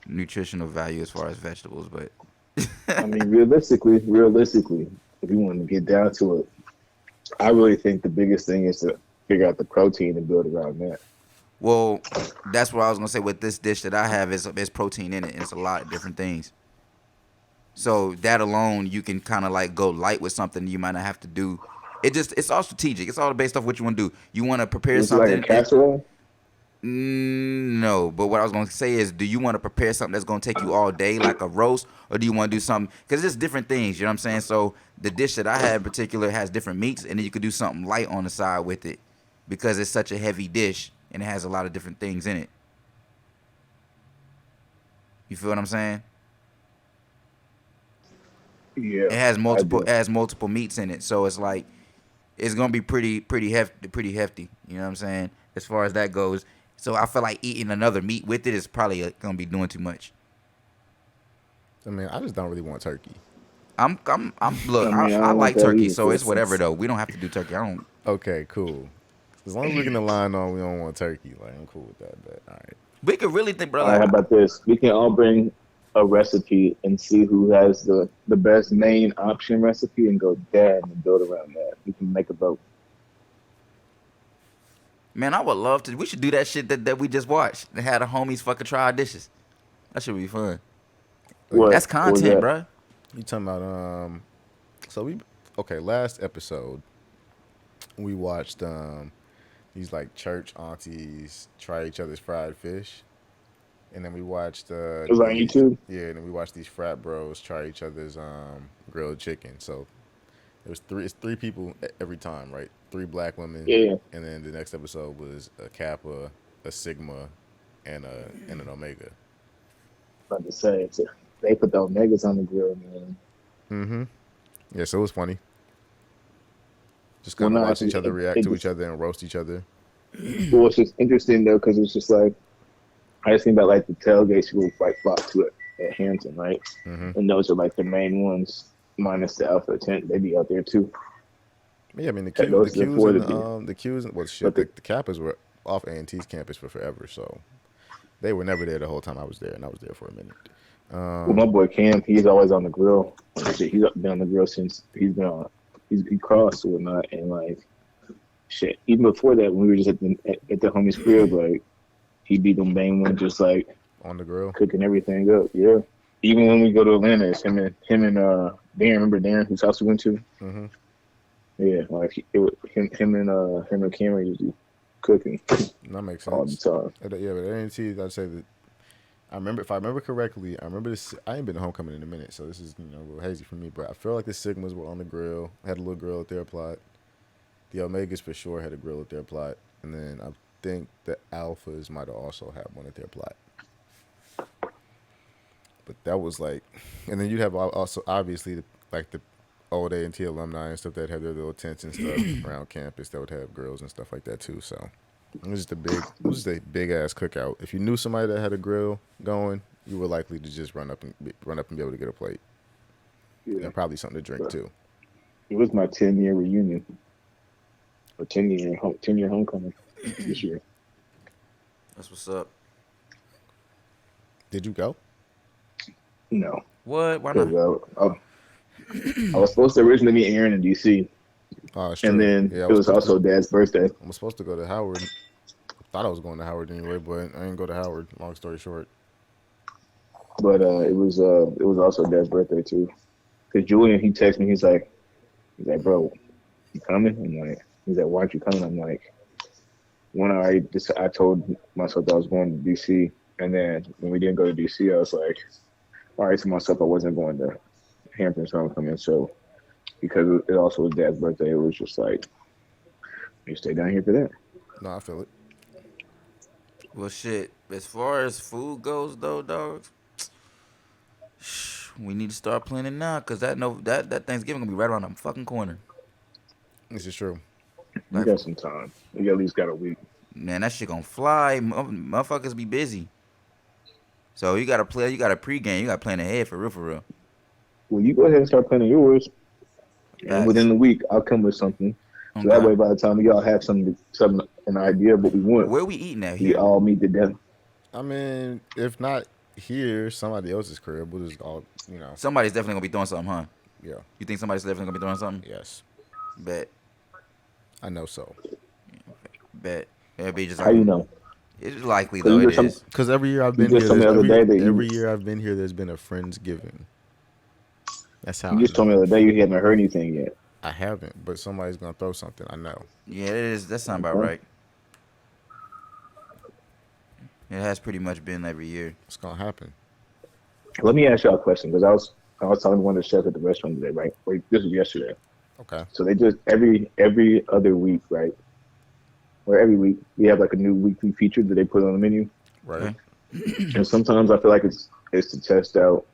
nutritional value as far as vegetables, but I mean, realistically, if you want to get down to it, I really think the biggest thing is to figure out the protein and build around that. well, that's what I was gonna say. With this dish that I have, is there's protein in it, and it's a lot of different things. So that alone, you can kind of like go light with something you might not have to do. It's all strategic. It's all based off what you want to do. You want to prepare Is it like a something. casserole? No, but what I was gonna say is, do you want to prepare something that's gonna take you all day, like a roast, or do you want to do something? Because it's different things. You know what I'm saying? So the dish that I have in particular has different meats, and then you could do something light on the side with it, because it's such a heavy dish and it has a lot of different things in it. You feel what I'm saying? Yeah, I It do. has multiple meats in it, so it's like it's gonna be pretty hefty, You know what I'm saying? As far as that goes, so I feel like eating another meat with it is probably gonna be doing too much. I mean, I just don't really want turkey. Look, I mean, I I don't want like that turkey, either. so it's It's, whatever it's though. We don't have to do turkey. I don't. okay, cool. As long as we can align on we don't want turkey, like I'm cool with that. But all right, We could really think, bro. All right, Like, how about this? We can all bring a recipe and see who has the best main option recipe and go there and build around that. We can make a vote. man, I would love to. We should do that shit that we just watched. They had the homies fucking try our dishes. That should be fun. wait, That's What was content, that? bro. you talking about So we okay. Last episode we watched these like church aunties try each other's fried fish, and then we watched It was on these YouTube. yeah, and then we watched these frat bros try each other's grilled chicken. So it was three. It's three people every time, right? Three black women, Yeah, and then the next episode was a Kappa, a Sigma, and an Omega. about to say they put the omegas on the grill, man. Mm-hmm. Yeah, so it was funny. Just Well, kind of no, watch each other react it to each just other and roast each other. well, it's just interesting though because it's just like I just think about like the tailgates who like flock to it at Hampton, right? Mm-hmm. And those are like the main ones, minus the Alpha tent. They be out there too. Yeah, I mean the Those are the Qs four and that be. the Qs and well shit But the Kappas were off A&T's campus for forever, so they were never there the whole time I was there, and I was there for a minute. well, my boy Cam, he's always on the grill. Shit, he's been on the grill since he's been on. He crossed or whatnot, and like shit. Even before that, when we were just at the homie's crib, like he be them main ones, just like On the grill. cooking everything up. Yeah. Even when we go to Atlanta, it's him and Darren. Remember Darren, whose house we went to? Mm-hmm. Yeah, like him and Cameron used to be cooking That makes all the sense. time. Yeah, but A&T, I'd say that if I remember correctly, I remember this. I ain't been to homecoming in a minute, so this is a little hazy for me. But I feel like the Sigmas were on the grill, had a little grill at their plot. The Omegas for sure had a grill at their plot, and then I think the Alphas might have also had one at their plot. But that was like, and then you'd have also obviously like the old A&T alumni and stuff that had their little tents and stuff around campus that would have grills and stuff like that too. So it was just a big ass cookout. If you knew somebody that had a grill going, you were likely to just run up and be able to get a plate Yeah, and probably something to drink but too. it was my 10-year reunion or 10-year homecoming this year. That's what's up. Did you go? No, What? Why because not? I was supposed to originally meet Aaron in DC, Oh, it's and true. then Yeah, it was also Dad's birthday. I was supposed to go to Howard. Thought I was going to Howard anyway, but I didn't go to Howard. Long story short. But it was also Dad's birthday too. Because Julian, he texted me, he's like, bro, you coming? I'm like, he's like, why aren't you coming? I'm like, when I told myself that I was going to DC, and then when we didn't go to DC, I was like, all right, to myself, I wasn't going to Hampton's homecoming. So because it also was Dad's birthday, it was just like, you stay down here for that. No, I feel it. Well, shit. As far as food goes, though, dogs, We need to start planning now, cause that Thanksgiving gonna be right around the fucking corner. This is true. We Like, got some time. We at least got a week. man, that shit gonna fly. Motherfuckers be busy. So you gotta play. You gotta pregame. You gotta plan ahead for real, for real. Well, you go ahead and start planning yours, and Facts. within the week, I'll come with something. So that Okay. way, by the time y'all have an idea of what we want, Where we eating at we here? all meet together. I mean, if not here, somebody else's crib. We'll just all, Somebody's definitely gonna be throwing something, huh? yeah, You think somebody's definitely gonna be throwing something? yes, Bet. I know so. Bet. It'll be just How like you know? it's likely Because though. you It just some, is. Because every year I've you been just here, told me there's the other day that every year I've been here, there's been a friendsgiving. That's how you I just told me know. the other day you haven't heard anything yet. I haven't, but somebody's gonna throw something. I know. Yeah, it is. That sounds about Okay. right. It has pretty much been every year. It's gonna happen. Let me ask y'all a question because I was talking to one of the chefs at the restaurant today, right? Wait, this was yesterday. Okay. So they just every other week, right? Or every week we have like a new weekly feature that they put on the menu, Right. Okay. and sometimes I feel like it's to test out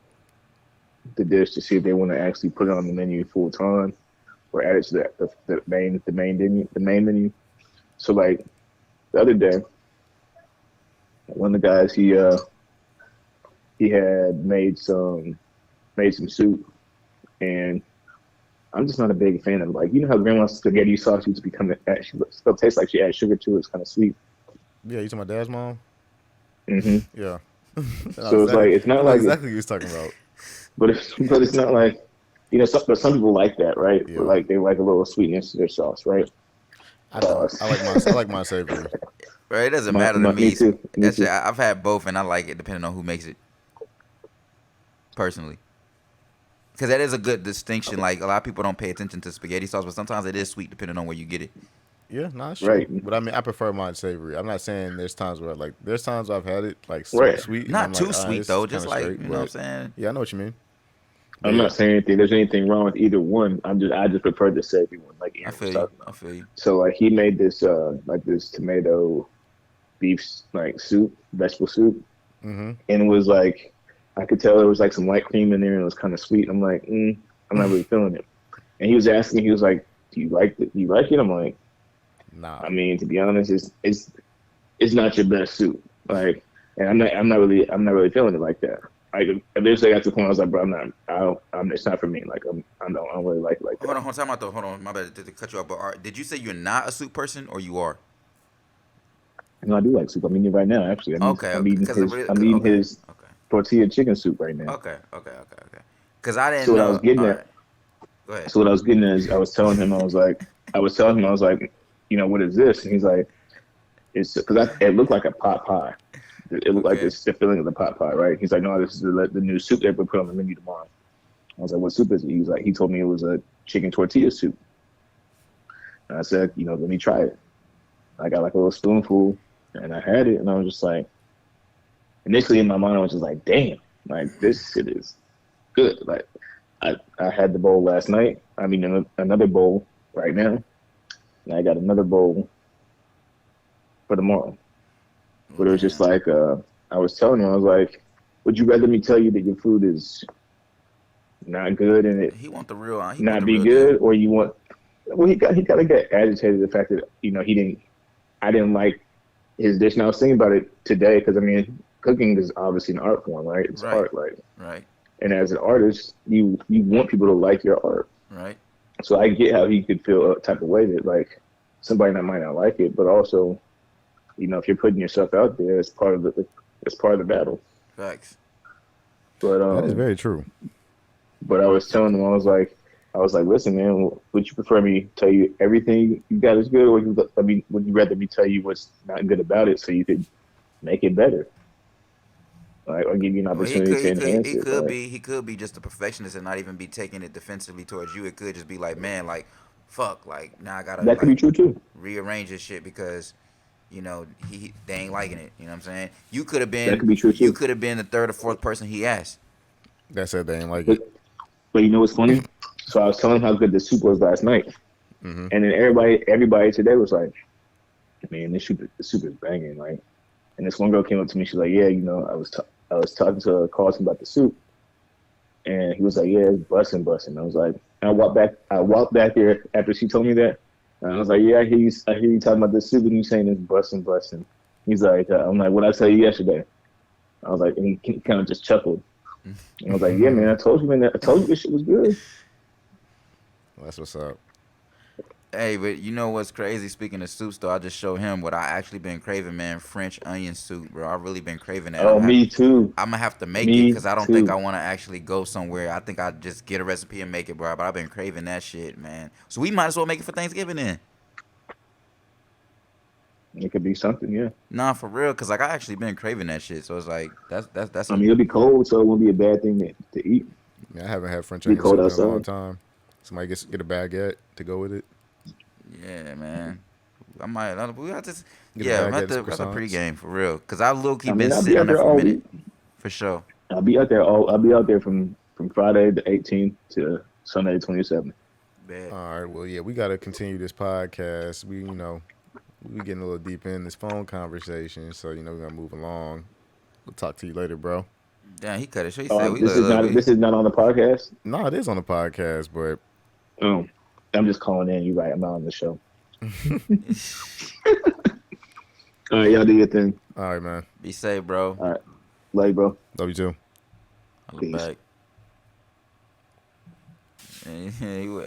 the dish to see if they want to actually put it on the menu full time or add it to the main menu. So like the other day, one of the guys he had made some soup, and I'm just not a big fan of like how grandma's spaghetti sauce used to become actually still tastes like she added sugar to it. It's kind of sweet. Yeah, you talking about Dad's mom? Hmm. Yeah. So it's like it's I not know like exactly what you're talking about. but it's not like but some people like that, right? Yeah. But like they like a little sweetness to their sauce, right? I don't. I like my savory. Right, it doesn't matter to Me me. too. Me That's too. I've had both, and I like it depending on who makes it. Personally, because that is a good distinction. Like a lot of people don't pay attention to spaghetti sauce, but sometimes it is sweet depending on where you get it. Yeah, no, it's true. Right. But I mean, I prefer mine savory. I'm not saying there's times where there's times I've had it like Right. sweet, and Not I'm too like, sweet this though, is just kinda like straight, you know what I'm but saying. yeah, I know what you mean. But I'm yeah, not saying there's anything wrong with either one. I just prefer the savory one, like I Aaron was feel you. talking I about. feel you. So like he made this like this tomato beef like soup, vegetable soup, mm-hmm. and it was like I could tell there was like some light cream in there and it was kind of sweet. I'm like, I'm not really feeling it. And he was asking me, he was like, "Do you like it? Do you like it?" I'm like, Nah, I mean, to be honest, it's not your best soup. Like, and I'm not really feeling it like that. Like eventually got to the point I was like, bro, it's not for me. Like I don't really like it like Hold that. on, hold on, hold on. My bad to cut you off. But did you say you're not a soup person or you are? No, I do like soup. I'm eating it right now. Actually, Okay, I'm okay. eating Because okay, his okay, tortilla chicken soup right now. okay. Because I So didn't what I was know. getting All at, right, go ahead. so what I was getting at is I was telling him I was like, what is this? And he's like, it's because it looked like a pot pie. It looked like Okay. it's the filling of the pot pie, right? He's like, no, this is the new soup that we put on the menu tomorrow. I was like, what soup is it? He told me it was a chicken tortilla soup. And I said, let me try it. I got like a little spoonful and I had it and I was just like, initially in my mind, I was just like, damn, like this shit is good. Like I had the bowl last night. I mean, another bowl right now. And I got another bowl for tomorrow. But it was just like, I was telling him, I was like, would you rather me tell you that your food is not good and it He want the real. He want not the be real good, deal. or you want? Well, he kind of got agitated the fact that I didn't like his dish. And I was thinking about it today because I mean, cooking is obviously an art form, right? It's Right. art, right? Right. And as an artist, you want people to like your art. Right. So I get how he could feel a type of way that like somebody that might not like it, but also, if you're putting yourself out there, it's part of the battle. Facts. But that is very true. But I was telling him, I was like, listen, man, would you prefer me tell you everything you got is good, or would you rather me tell you what's not good about it so you could make it better, like, or give you an Well, opportunity to enhance it? Right? he could be just a perfectionist and not even be taking it defensively towards you. It could just be like, man, like, fuck, like now I gotta That could be like true too. rearrange this shit because they ain't liking it. You know what I'm saying? You could have That been could be true too. the third or fourth person he asked. That said they ain't like But, it. but you know what's funny? So I was telling him how good the soup was last night, Mm-hmm. and then everybody today was like, man, the soup is banging, like. And this one girl came up to me, she's like, yeah, I was talking to Carlton about the soup, And he was like, yeah, it's busting, busting. I was like, and I walked back there after she told me that. And I was like, yeah, I hear you talking about this suit and you saying it's busting, busting. He's like, I'm like, what I tell you yesterday? I was like, and he kind of just chuckled. And I was like, yeah, man, I told you, man, I told you this shit was good. That's what's up. Hey, but you know what's crazy? Speaking of soups, though, I just showed him what I actually been craving, man. French onion soup, bro. I really been craving that. Oh, me too. I'm gonna have to make it Me because I don't think I too. want to actually go somewhere. I think I just get a recipe and make it, bro. But I've been craving that shit, man. So we might as well make it for Thanksgiving then. It could be something, yeah. Nah, for real, cause like I actually been craving that shit. So it's like that's I a mean, it'll be cold, so it won't be a bad thing to eat. Yeah, I haven't had French It'll be onion cold soup in a long outside. time. Somebody get a baguette to go with it. yeah, man. We have to Get a yeah, we baguette have and to some we have to croissants. pregame for real, cause I low key I been mean, I'll be sitting on out that there for a all minute, week. for sure. I'll be out there from Friday the 18th to Sunday the 27th. Bet. All right. Well, yeah, we got to continue this podcast. We getting a little deep in this phone conversation, so we're gonna move along. We'll talk to you later, bro. Damn, he cut it short. He said we This is not on the podcast. No, it is on the podcast, but Oh, I'm just calling in. You're right. I'm not on the show. All right, y'all do your thing. all right, man. Be safe, bro. All right, love you, bro. Love you too. I look Peace. back.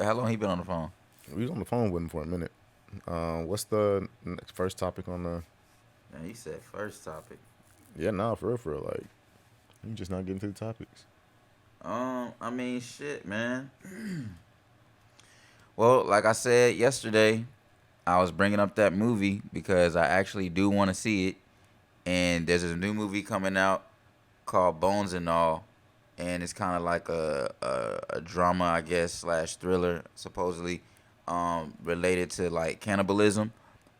How long he been on the phone? We was on the phone with him for a minute. What's the first topic on the? Man, he said first topic. Yeah, nah, for real, like you just not getting to the topics. I mean, shit, man. Well, like I said yesterday, I was bringing up that movie because I actually do want to see it, and there's a new movie coming out called Bones and All, and it's kind of like a drama, I guess, slash thriller, supposedly, related to like cannibalism,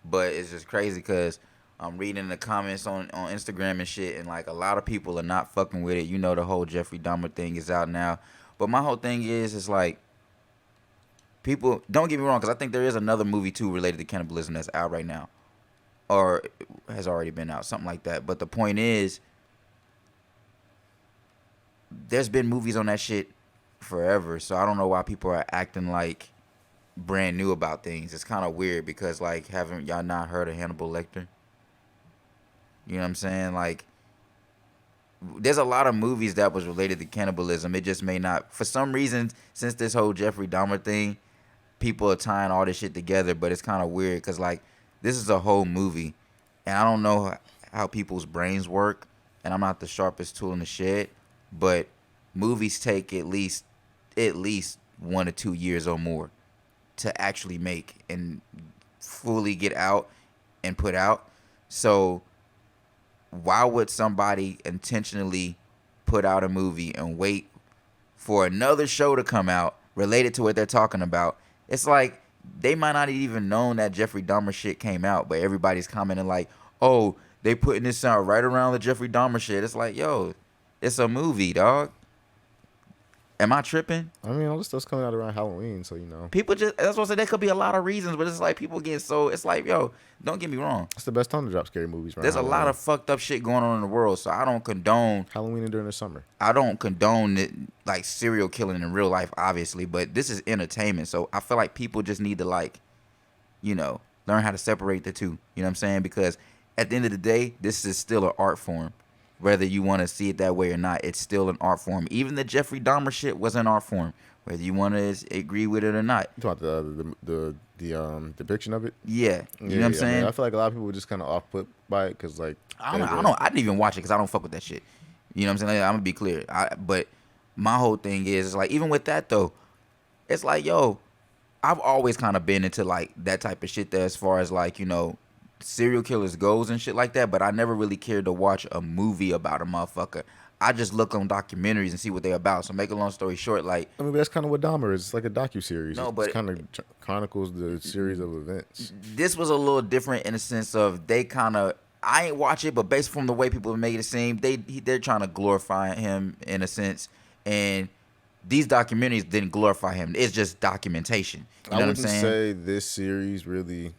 but it's just crazy because I'm reading the comments on Instagram and shit, and like a lot of people are not fucking with it. You know, the whole Jeffrey Dahmer thing is out now, but my whole thing is like people don't get me wrong, because I think there is another movie too related to cannibalism that's out right now, or has already been out, something like that. But the point is, there's been movies on that shit forever, so I don't know why people are acting like brand new about things. It's kind of weird because like, haven't y'all not heard of Hannibal Lecter? You know what I'm saying? Like, there's a lot of movies that was related to cannibalism. It just may not, for some reason, since this whole Jeffrey Dahmer thing, people are tying all this shit together. But it's kind of weird because like, this is a whole movie, and I don't know how people's brains work, and I'm not the sharpest tool in the shed, but movies take at least 1 to 2 years or more to actually make and fully get out and put out. So why would somebody intentionally put out a movie and wait for another show to come out related to what they're talking about? It's like they might not even known that Jeffrey Dahmer shit came out, but everybody's commenting like, oh, they putting this out right around the Jeffrey Dahmer shit. It's like, yo, it's a movie, dog. Am I tripping? I mean, all this stuff's coming out around Halloween, so People just, that's what I said, there could be a lot of reasons, but it's like people get so, it's like, yo, don't get me wrong. it's the best time to drop scary movies. Around There's a Halloween. lot of fucked up shit going on in the world, so I don't condone Halloween and during the summer. it, like serial killing in real life, obviously, but this is entertainment, so I feel like people just need to like, learn how to separate the two. You know what I'm saying? Because at the end of the day, this is still an art form. Whether you want to see it that way or not, it's still an art form. Even the Jeffrey Dahmer shit was an art form, whether you want to agree with it or not. You talk about the depiction of it. Yeah, you know what I'm saying? I feel like a lot of people were just kind of off put by it because like I didn't even watch it because I don't fuck with that shit. You know what I'm saying? Like, I'm gonna be clear. But my whole thing is like, even with that though, it's like, yo, I've always kind of been into like that type of shit. That as far as like, serial killers goes and shit like that, but I never really cared to watch a movie about a motherfucker. I just look on documentaries and see what they're about. So make a long story short, like, I mean, but that's kind of what Dahmer is. It's like a docuseries. No, It but kind of chronicles the series of events. this was a little different in the sense of they kind of, I ain't watch it, but based from the way people make it seem, they're trying to glorify him in a sense, and these documentaries didn't glorify him. It's just documentation. You know I what I'm wouldn't saying? say this series really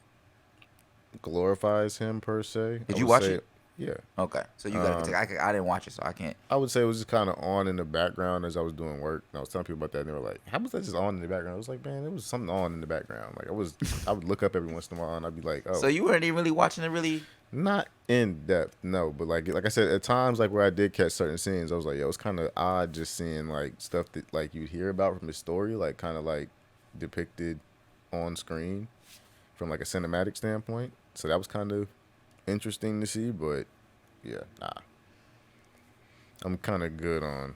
glorifies him per se. Did I you would watch say it? Yeah. Okay, so you got to. I didn't watch it, so I can't. I would say it was just kind of on in the background as I was doing work. And I was telling people about that, and they were like, "How was that just on in the background?" I was like, "Man, there was something on in the background." Like I would look up every once in a while, and I'd be like, "Oh." So you weren't even really watching it, really? Not in depth, no. But like I said, at times like where I did catch certain scenes, I was like, "Yo, it's kind of odd just seeing like stuff that like you'd hear about from the story, like kind of like depicted on screen from like a cinematic standpoint." So that was kind of interesting to see, but yeah, nah. I'm kind of good on.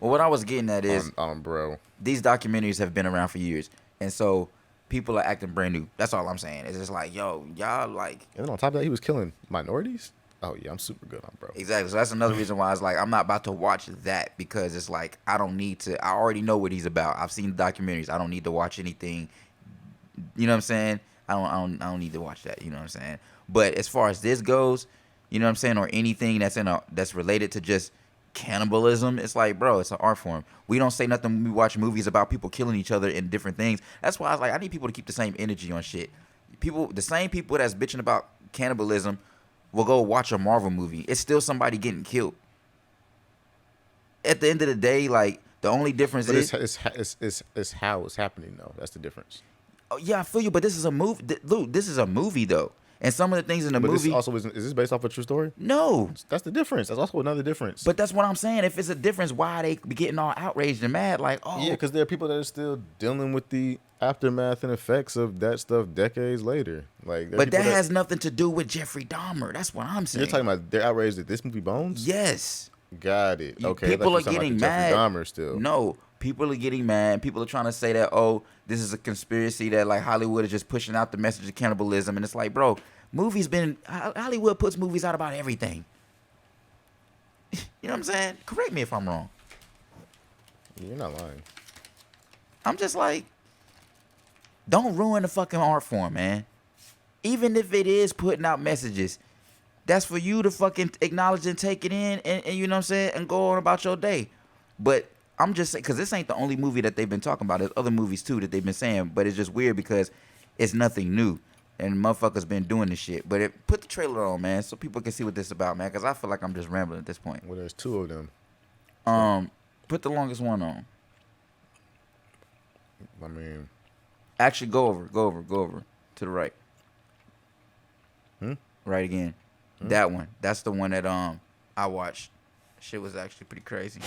Well, what I was getting at is, bro, these documentaries have been around for years, and so people are acting brand new. That's all I'm saying. It's just like, yo, y'all like. And then on top of that, he was killing minorities. Oh yeah, I'm super good on bro. Exactly. So that's another reason why I was like, I'm not about to watch that, because it's like I don't need to. I already know what he's about. I've seen the documentaries. I don't need to watch anything. You know what I'm saying? I don't need to watch that. You know what I'm saying? But as far as this goes, you know what I'm saying, or anything that's related to just cannibalism, it's like, bro, it's an art form. We don't say nothing when we watch movies about people killing each other and different things. That's why I was like, I need people to keep the same energy on shit. The same people that's bitching about cannibalism will go watch a Marvel movie. It's still somebody getting killed. At the end of the day, like, the only difference is it's how it's happening though. That's the difference. Oh, yeah, I feel you, but this is a movie. Luke, this is a movie though. And some of the things in the movie. This also is this based off a true story? No. That's the difference. That's also another difference. But that's what I'm saying. If it's a difference, why are they be getting all outraged and mad? Like, oh. Yeah, because there are people that are still dealing with the aftermath and effects of that stuff decades later. Like, but that has nothing to do with Jeffrey Dahmer. That's what I'm saying. You're talking about they're outraged at this movie Bones? Yes. Got it. Okay. People are getting mad. Jeffrey Dahmer still. No. People are getting mad. People are trying to say that, oh, this is a conspiracy, that like Hollywood is just pushing out the message of cannibalism. And it's like, bro, Hollywood puts movies out about everything. You know what I'm saying? Correct me if I'm wrong. You're not lying. I'm just like, don't ruin the fucking art form, man. Even if it is putting out messages, that's for you to fucking acknowledge and take it in and you know what I'm saying, and go on about your day. But I'm just saying, because this ain't the only movie that they've been talking about. There's other movies too that they've been saying, but it's just weird because it's nothing new. And motherfuckers been doing this shit. But put the trailer on, man, so people can see what this is about, man, because I feel like I'm just rambling at this point. Well, there's two of them. Put the longest one on. I mean, actually, go over to the right. Right again. That one. That's the one that I watched. Shit was actually pretty crazy.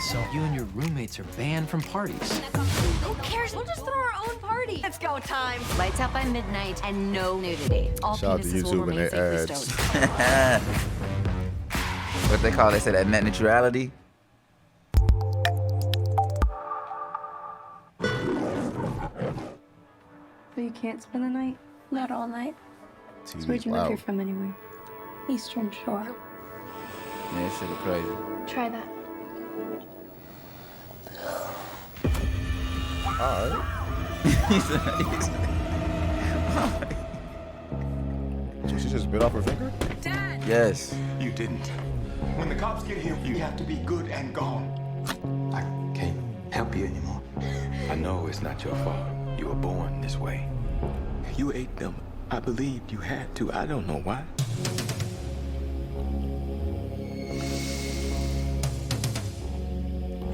So you and your roommates are banned from parties. Who cares? We'll just throw our own party. It's go time. Lights out by midnight and no nudity. All shout out to penises will YouTube and remain their safely ads. stowed. What they call it? They say that net neutrality. But you can't spend the night? Not all night. So where'd you move here from anyway? Eastern Shore. Man, this shit is crazy. Try that. all right. So she just bit off her finger? Dad! Yes. You didn't. When the cops get here, you have to be good and gone. I can't help you anymore. I know it's not your fault. You were born this way. You ate them. I believed you had to. I don't know why.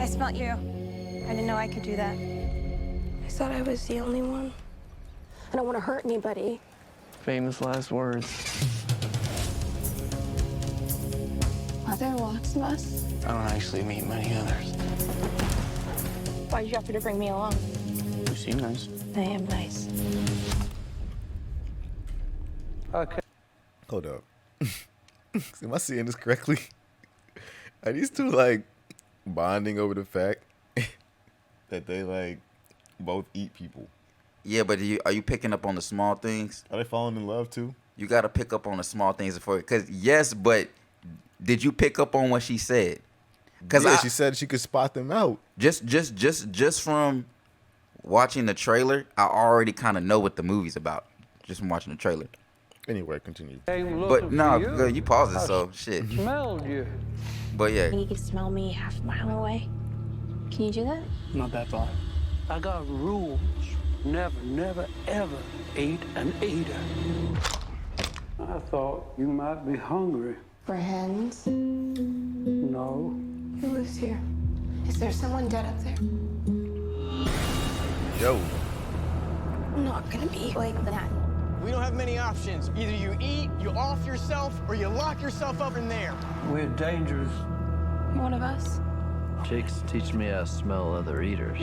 I smelt you. I didn't know I could do that. I thought I was the only one. I don't want to hurt anybody. Famous last words. Are there lots of us? I don't actually meet many others. Why'd you offer to bring me along? You seem nice. I am nice. Okay. Hold up. Am I seeing this correctly? Are these two like bonding over the fact that they like both eat people? Yeah, but are you picking up on the small things? Are they falling in love too? You got to pick up on the small things before. Because yes, but did you pick up on what she said? Because she said she could spot them out. Just from watching the trailer, I already kind of know what the movie's about. Just from watching the trailer. Anyway, continue. But no, you paused it, so shit. Smelled you. But yeah. You can smell me half a mile away. Can you do that? Not that far. I got rules. Never, ever eat an eater. I thought you might be hungry. For hens? No. Who lives here? Is there someone dead up there? Yo. I'm not gonna be like that. We don't have many options. Either you eat, you off yourself, or you lock yourself up in there. We're dangerous. One of us? Chicks teach me how to smell other eaters.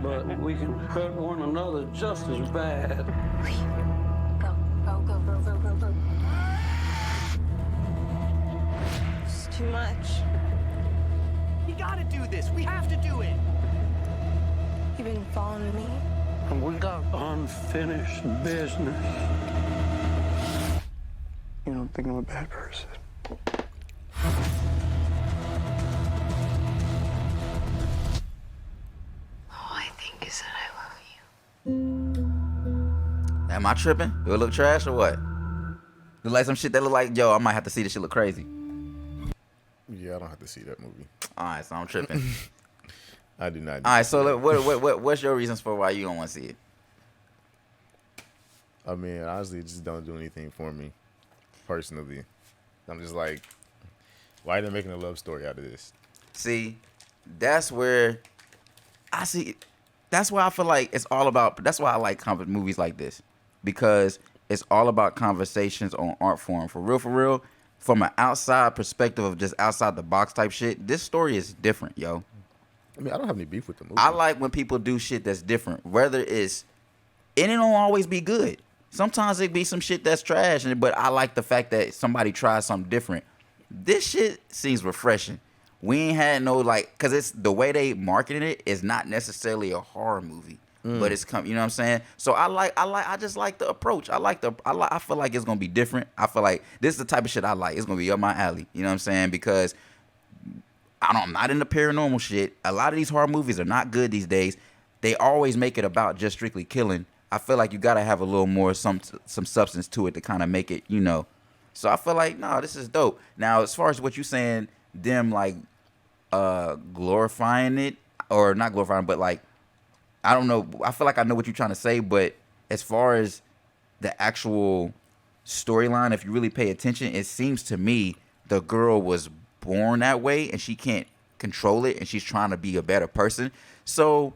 But we can hurt one another just as bad. Go, go, go, go, go, go, go. It's too much. We gotta do this. We have to do it. You've been following me. And we got unfinished business. You don't think I'm a bad person? All I think is that I love you. Am I tripping? Do it look trash or what? Look like some shit that look like, yo, I might have to see this shit look crazy. Yeah, I don't have to see that movie. All right, so I'm tripping. I do not. All right, so look, what's your reasons for why you don't want to see it? I mean, honestly, it just don't do anything for me, personally. I'm just like, why are they making a love story out of this? See, that's where I see. That's why I feel like it's all about. That's why I like movies like this, because it's all about conversations on art form. For real. From an outside perspective of just outside the box type shit, this story is different, yo. I mean, I don't have any beef with the movie. I like when people do shit that's different, whether it's, and it don't always be good. Sometimes it be some shit that's trash, but I like the fact that somebody tries something different. This shit seems refreshing. We ain't had no cause it's the way they marketed it is not necessarily a horror movie, but it's you know what I'm saying? So I just like the approach. I feel like it's gonna be different. I feel like this is the type of shit I like. It's gonna be up my alley. You know what I'm saying? Because I'm not into paranormal shit. A lot of these horror movies are not good these days. They always make it about just strictly killing. I feel like you gotta have a little more some substance to it to kind of make it, you know. So I feel like, no, this is dope. Now, as far as what you saying, them glorifying it, or not glorifying, but I don't know. I feel like I know what you're trying to say, but as far as the actual storyline, if you really pay attention, it seems to me the girl was born that way and she can't control it, and she's trying to be a better person. So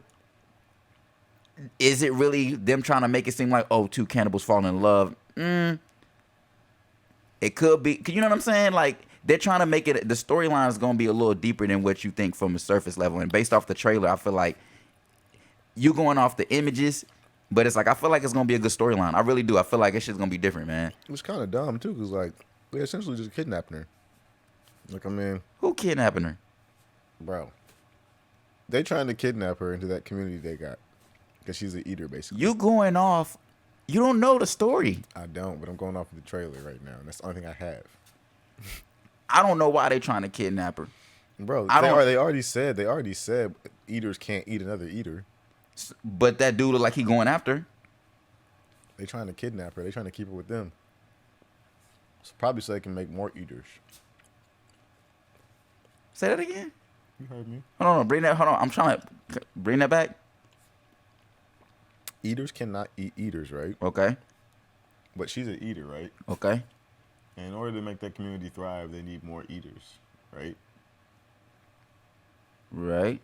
is it really them trying to make it seem like, oh, two cannibals falling in love? It could be. You know what I'm saying? Like, they're trying to make it, the storyline is going to be a little deeper than what you think from the surface level. And based off the trailer, I feel like you going off the images, but it's like, I feel like it's going to be a good storyline. I really do. I feel like this shit's going to be different, man. It was kind of dumb, too, because, they essentially just kidnapping her. I mean... Who kidnapping her? Bro. They trying to kidnap her into that community they got. Because she's an eater, basically. You going off... You don't know the story. I don't, but I'm going off of the trailer right now. And that's the only thing I have. I don't know why they trying to kidnap her. Bro, they already said eaters can't eat another eater. But that dude look like he going after her. They trying to kidnap her. They trying to keep her with them. So probably so they can make more eaters. Say that again? You heard me. Hold on. I'm trying to bring that back. Eaters cannot eat eaters, right? Okay. But she's an eater, right? Okay. And in order to make that community thrive, they need more eaters, right? Right.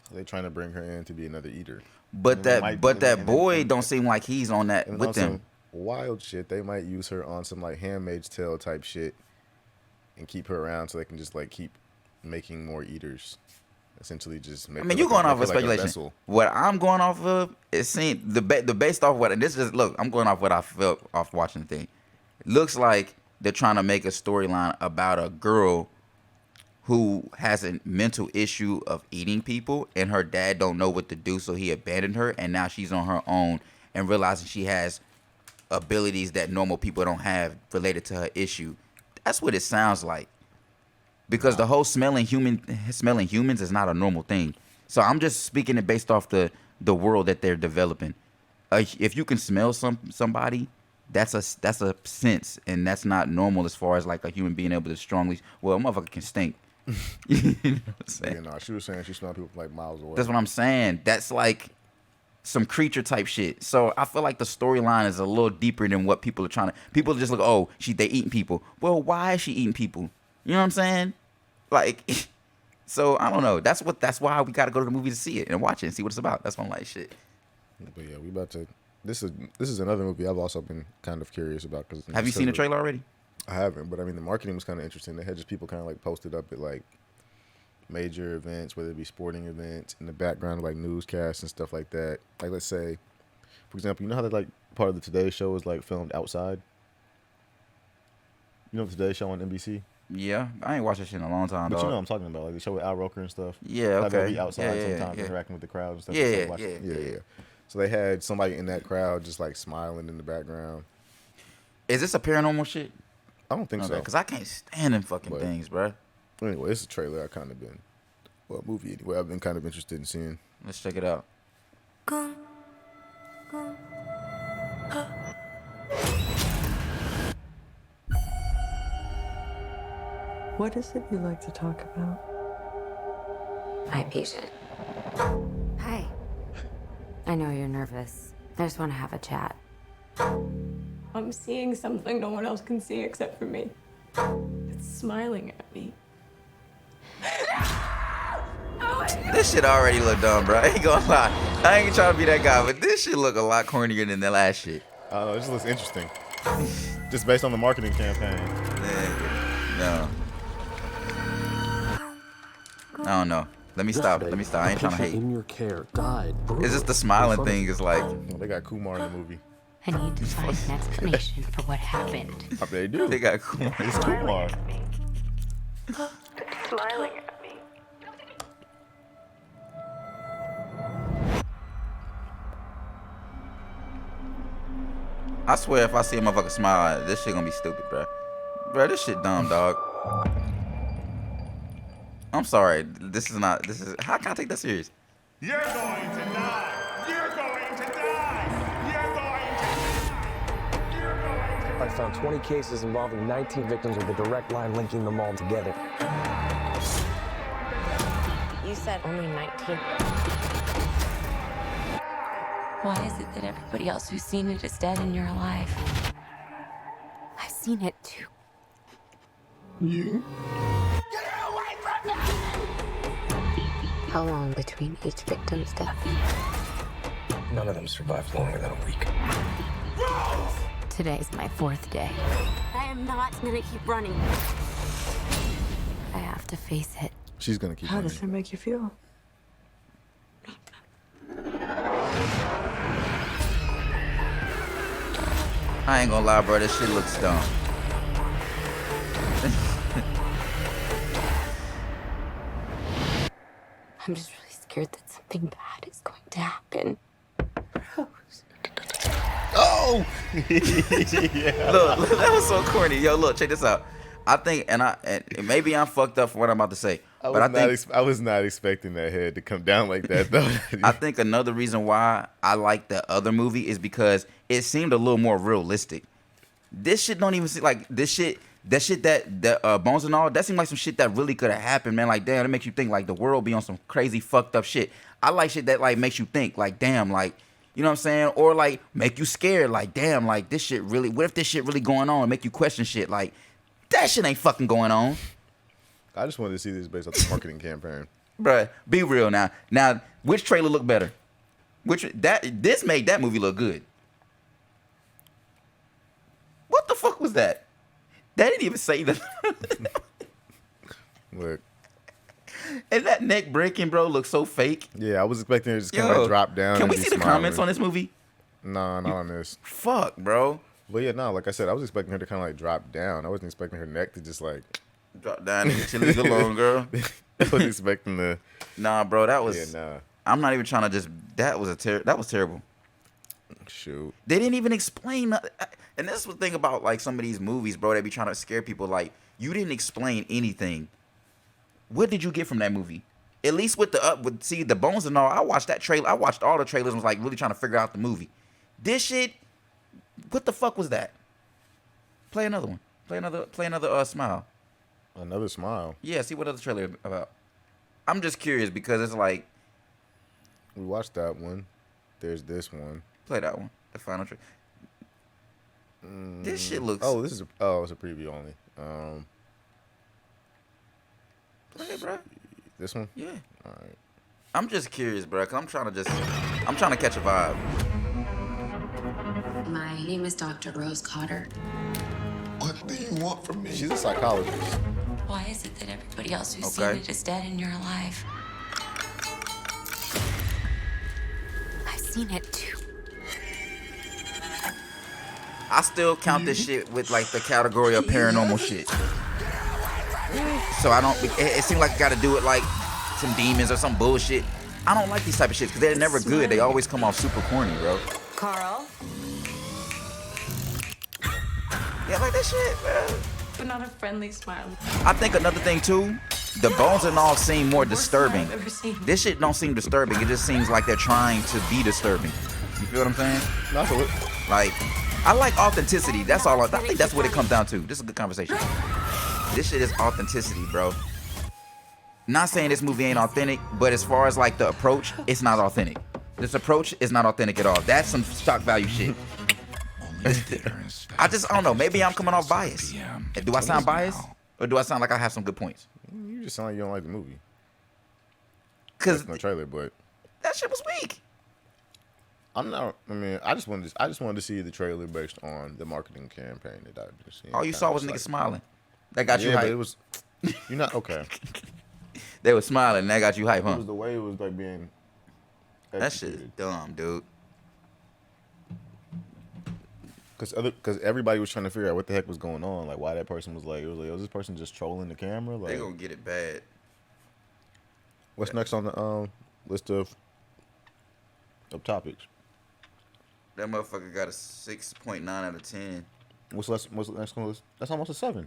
So they're trying to bring her in to be another eater. But that boy don't seem like he's on that with them. Wild shit. They might use her on some Handmaid's Tale type shit and keep her around so they can just keep making more eaters. Essentially, just make. I mean, you're going off of speculation. What I'm going off of is seeing the based off what, and this is, look, I'm going off what I felt off watching the thing. It looks like they're trying to make a storyline about a girl who has a mental issue of eating people, and her dad don't know what to do, so he abandoned her, and now she's on her own and realizing she has abilities that normal people don't have related to her issue. That's what it sounds like. Because the whole smelling humans is not a normal thing. So I'm just speaking it based off the world that they're developing. If you can smell somebody, that's a sense, and that's not normal as far as a human being able to strongly. Well, a motherfucker can stink. You know what I'm saying? Yeah, no, she was saying she smelled people miles away. That's what I'm saying. That's some creature type shit. So I feel like the storyline is a little deeper than what people are trying to. People just look, oh, they eating people. Well, why is she eating people? You know what I'm saying? Like, so I don't know. That's why we got to go to the movie to see it and watch it and see what it's about. That's why I'm like, shit. But yeah, we about to. This is another movie I've also been kind of curious about. Have you seen the trailer already? I haven't, but I mean the marketing was kind of interesting. They had just people kind of like posted up at like major events, whether it be sporting events, in the background like newscasts and stuff like that. Like let's say, for example, you know how that like part of the Today Show is like filmed outside. You know the Today Show on NBC? Yeah, I ain't watched that shit in a long time. But dog. you know what I'm talking about, like the show with Al Roker and stuff. Yeah, how okay. They'll be outside sometimes interacting with the crowd and stuff. Yeah. So they had somebody in that crowd just like smiling in the background. Is this a paranormal shit? I don't think so. Because I can't stand them fucking things, bro. Anyway, it's a trailer I kind of been, well, a movie anyway, I've been kind of interested in seeing. Let's check it out. What is it you like to talk about? Hi, patient. Hi. I know you're nervous. I just want to have a chat. I'm seeing something no one else can see except for me. It's smiling at me. This shit already look dumb, bro. I ain't gonna lie. I ain't trying to be that guy, but this shit look a lot cornier than the last shit. I don't know. It just looks interesting. Just based on the marketing campaign. No. I don't know. Let me stop. I ain't trying to hate. In your care died. Is this the smiling thing? Is like. Well, they got Kumar in the movie. I need to find an explanation for what happened. They do. They got Kumar. It's Kumar. Smiling at me. I swear, if I see a motherfucker smile, this shit gonna be stupid, bro. Bro, this shit dumb, dog. I'm sorry. This is. How can I take that serious? You're going to die. You're going to die. You're going to die. You're going to die. I found 20 cases involving 19 victims with a direct line linking them all together. You said only 19. Why is it that everybody else who's seen it is dead and you're alive? I've seen it too. You? How long between each victim's death? None of them survived longer than a week. Today's my 4th day. I am not gonna keep running. I have to face it. She's gonna keep How running. does it make you feel? I ain't gonna lie, bro. This shit looks dumb. I'm just really scared that something bad is going to happen. Oh! Yeah. Look, that was so corny. Yo, look, check this out. I think, and maybe I'm fucked up for what I'm about to say, but I was not expecting that head to come down like that, though. I think another reason why I like the other movie is because it seemed a little more realistic. This shit don't even seem like this shit. That shit that Bones and all, that seemed like some shit that really could have happened, man. Like, damn, it makes you think like the world be on some crazy fucked up shit. I like shit that like makes you think, like, damn, like, you know what I'm saying? Or like make you scared, like, damn, like this shit really, what if this shit really going on? Make you question shit, like, that shit ain't fucking going on. I just wanted to see this based off the marketing campaign. Bruh, be real now. Now, which trailer look better? This made that movie look good. What the fuck was that? They didn't even say that. Look. And that neck breaking, bro, looks so fake. Yeah, I was expecting it to just kind of like drop down. Can we see the comments on this movie? No, not on this. Fuck, bro. But yeah, no, like I said, I was expecting her to kind of like drop down. I wasn't expecting her neck to just like drop down and chill it alone, girl. I was expecting the. Nah, bro, that was. Yeah, nah. I'm not even trying to just. That was terrible. Shoot. They didn't even explain. And this is the thing about like some of these movies, bro. They be trying to scare people. Like, you didn't explain anything. What did you get from that movie? At least with the Bones and all. I watched that trailer. I watched all the trailers and was like really trying to figure out the movie. This shit. What the fuck was that? Play another one. Play another smile. Another smile. Yeah. See what other trailer about. I'm just curious because it's like. We watched that one. There's this one. Play that one. The final trick. This shit looks. Oh, it's a preview only. Play it, bro. This one? Yeah. All right. I'm just curious, bro. Cause I'm trying to catch a vibe. My name is Dr. Rose Cotter. What do you want from me? She's a psychologist. Why is it that everybody else who's Okay. seen it is dead and you're alive? I've seen it too. I still count this shit with like the category of paranormal shit. So I don't. It seems like I got to do it like some demons or some bullshit. I don't like these type of shit because they're never good. They always come off super corny, bro. Carl? Yeah, like that shit, bro. But not a friendly smile. I think another thing too, the bones and all seem more disturbing. This shit don't seem disturbing. It just seems like they're trying to be disturbing. You feel what I'm saying? Like, I like authenticity. That's all. I think that's what it comes down to. This is a good conversation. This shit is authenticity, bro. Not saying this movie ain't authentic, but as far as like the approach, it's not authentic. This approach is not authentic at all. That's some shock value shit. I don't know. Maybe I'm coming off biased. Do I sound biased? Or do I sound like I have some good points? You just sound like you don't like the movie. Cause no trailer, but that shit was weak. I just wanted to see the trailer based on the marketing campaign that I've been seeing. All you saw was niggas smiling. That got you hyped. But it was. You're not okay. They were smiling. And that got you hyped, huh? It was the way it was like being. That shit is dumb, dude. Because everybody was trying to figure out what the heck was going on, like why that person was like, it was like, was this person just trolling the camera? Like, they gonna get it bad. What's next on the list of topics? That motherfucker got a 6.9 out of 10. What's next on the list? That's almost a 7.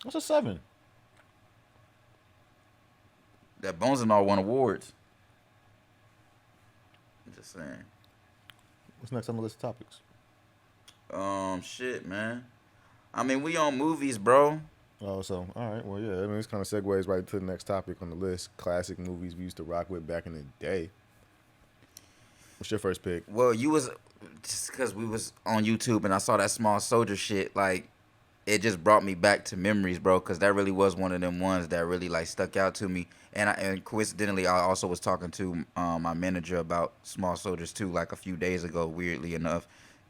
What's a 7? That Bones and All won awards. I'm just saying. What's next on the list of topics? Shit, man. I mean, we on movies, bro. Oh, so, all right. Well, yeah. I mean, this kind of segues right to the next topic on the list. Classic movies we used to rock with back in the day. What's your first pick? Well, you was just because we was on YouTube and I saw that Small Soldier shit. Like, it just brought me back to memories, bro. Because that really was one of them ones that really like stuck out to me. And coincidentally, I also was talking to my manager about Small Soldiers too, like a few days ago. Weirdly enough,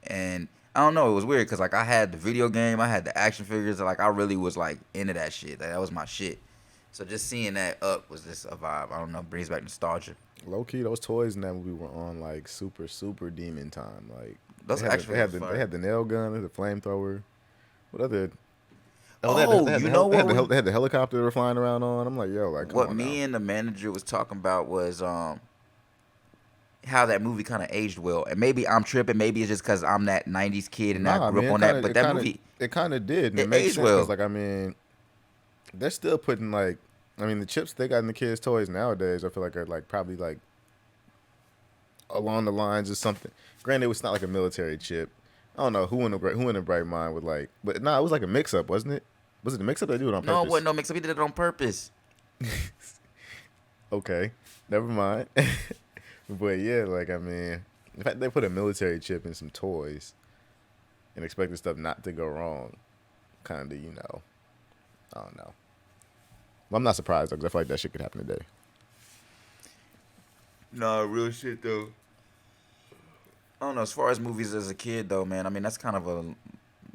and I don't know, it was weird because like I had the video game, I had the action figures, like I really was like into that shit. Like, that was my shit. So just seeing that up was just a vibe. I don't know, brings back nostalgia. Low key, those toys in that movie were on like super demon time. Like those they had the nail gun, the flamethrower. What other? They had the helicopter they were flying around on. I'm like, yo, like what me and the manager was talking about was how that movie kind of aged well. And maybe I'm tripping. Maybe it's just because I'm that 90s kid and I grew up on that. But that movie... It kind of did. And it makes aged sense, well. Like, I mean, they're still putting, like... I mean, the chips they got in the kids' toys nowadays, I feel like are, like, probably, like, along the lines of something. Granted, it's not like a military chip. I don't know who in the bright mind would, like... But, nah, it was like a mix-up, wasn't it? Was it a mix-up? They do it on purpose? No, it wasn't no mix-up. He did it on purpose. Okay. Never mind. But yeah, like, I mean, in fact, they put a military chip in some toys and expected stuff not to go wrong. Kind of, you know, I don't know. Well, I'm not surprised, though, because I feel like that shit could happen today. No, real shit, though. I don't know. As far as movies as a kid, though, man, I mean, that's kind of a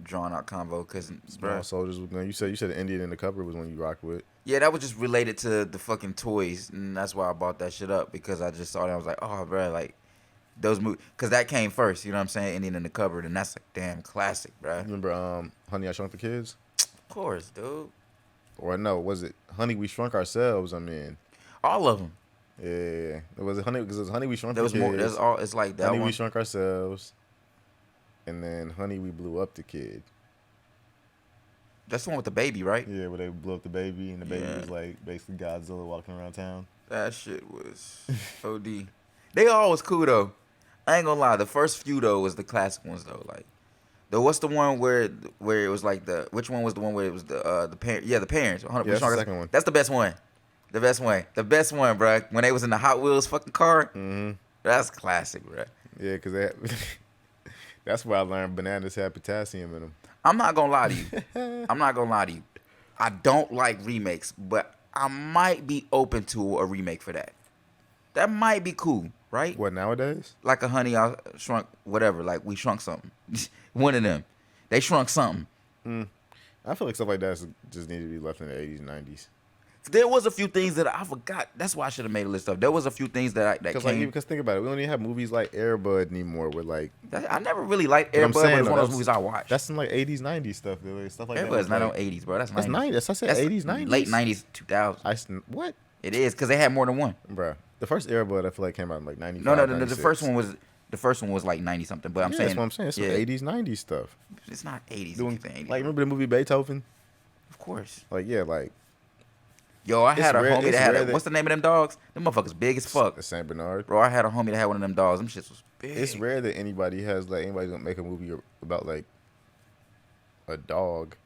drawn-out convo, because... Small Soldiers, you said the Indian in the Cupboard was one you rocked with. Yeah, that was just related to the fucking toys, and that's why I bought that shit up, because I just saw that. I was like, oh, bro, like, those movies, because that came first, you know what I'm saying, Indian in the Cupboard, and that's a damn classic, bro. Remember Honey, I Shrunk the Kids? Of course, dude. Or no, was it Honey, We Shrunk Ourselves? I mean, all of them. Yeah, it was Honey, because it was Honey, We Shrunk there the Kids. More, there's all, it's like that Honey, one. We Shrunk Ourselves, and then Honey, We Blew Up the Kid. That's the one with the baby, right? Yeah, where they blew up the baby, and the baby was like basically Godzilla walking around town. That shit was OD. They all was cool though. I ain't gonna lie. The first few though was the classic ones though. Like, what's the one where it was like which one was the one where it was the parent? Yeah, the parents. Yeah, that's the second one. That's the best one. The best one, bro. When they was in the Hot Wheels fucking car. Mm-hmm. That's classic, bro. Yeah, because that's where I learned bananas have potassium in them. I'm not gonna lie to you. I don't like remakes, but I might be open to a remake for that. That might be cool, right? What, nowadays? Like a Honey, I Shrunk, whatever. Like we shrunk something. One of them. They shrunk something. I feel like stuff like that just need to be left in the 80s, 90s. There was a few things that I forgot. That's why I should have made a list of. There was a few things that came. Because think about it, we don't even have movies like Air Bud anymore. With like, I never really liked Air Bud, but it's one of those movies I watched. That's some like 80s, 90s stuff. Stuff like Air that. Bud's not on 80s, bro. That's 90s. That's 90s. I said 80s, 90s. Late 90s, 2000s. What? It is because they had more than one, bro. The first Air Bud I feel like came out in like 95. No. 96. The first one was like 90 something. But I'm saying that's what I'm saying. It's some 80s, 90s stuff. It's not 80s. Like remember the movie Beethoven? Of course. Like yeah, like. Yo, I had a homie that had what's the name of them dogs? Them motherfuckers big as fuck. The Saint Bernard. Bro, I had a homie that had one of them dogs. Them shits was big. It's rare that anybody's gonna make a movie about like a dog.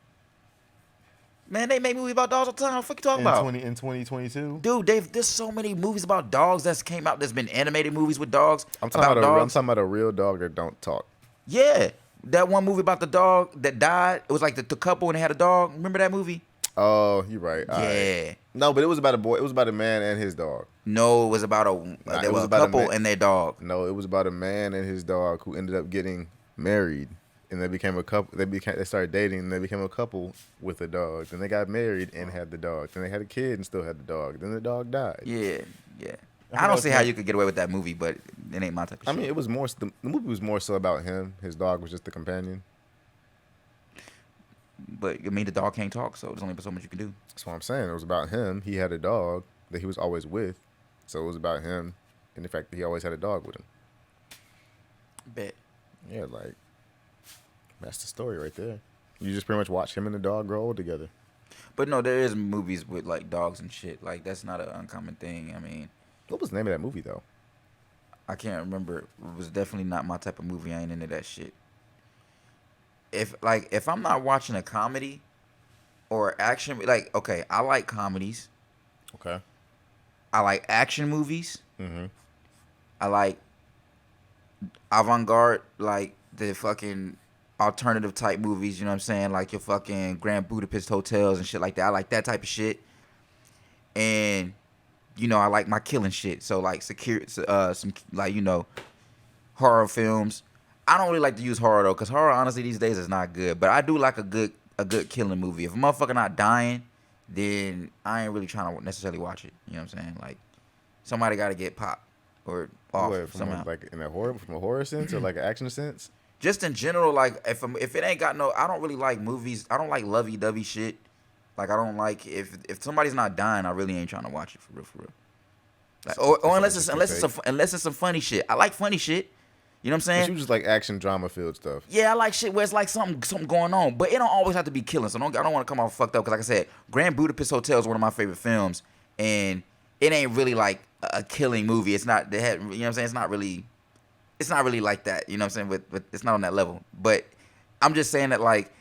Man, they make movies about dogs all the time. What the fuck you talking about? In 2022? Dude, there's so many movies about dogs that's came out. There's been animated movies with dogs. I'm talking about a real dog that don't talk. Yeah. That one movie about the dog that died. It was like the couple and they had a dog. Remember that movie? Oh, you're right. Yeah. Right. No, but it was about a boy. It was about a man and his dog. No, it was about there was a couple and their dog. No, it was about a man and his dog who ended up getting married. And they became a couple. They started dating, and they became a couple with a dog. Then they got married and had the dog. Then they had a kid and still had the dog. Then the dog died. Yeah. I don't see how you could get away with that movie, but it ain't my type of shit. I mean, it was more. The movie was more so about him. His dog was just the companion. But I mean, the dog can't talk, so there's only so much you can do. That's what I'm saying. It was about him. He had a dog that he was always with, so it was about him and the fact that he always had a dog with him. Bet. Yeah, like. That's the story right there. You just pretty much watch him and the dog grow old together. But no, there is movies with like dogs and shit. Like that's not an uncommon thing. I mean, what was the name of that movie though? I can't remember. It was definitely not my type of movie. I ain't into that shit. If I'm not watching a comedy or action, like okay, I like comedies. Okay. I like action movies. Mm-hmm. I like avant-garde, like the fucking alternative type movies, you know what I'm saying? Like your fucking Grand Budapest Hotels and shit like that. I like that type of shit. And, you know, I like my killing shit. So like some like, you know, horror films. I don't really like to use horror though, because horror honestly these days is not good. But I do like a good killing movie. If a motherfucker not dying, then I ain't really trying to necessarily watch it. You know what I'm saying? Like somebody gotta get popped or off somehow. Like in from a horror sense or like an action sense? Just in general, like if it ain't got no, I don't really like movies. I don't like lovey-dovey shit. Like I don't like if somebody's not dying, I really ain't trying to watch it for real. Like or unless it's some funny shit. I like funny shit. You know what I'm saying? But you just like action drama filled stuff. Yeah, I like shit where it's like something going on, but it don't always have to be killing. So I don't want to come off fucked up because like I said, Grand Budapest Hotel is one of my favorite films, and it ain't really like a killing movie. It's not. You know what I'm saying? It's not really like that, you know what I'm saying? But it's not on that level. But I'm just saying that, like,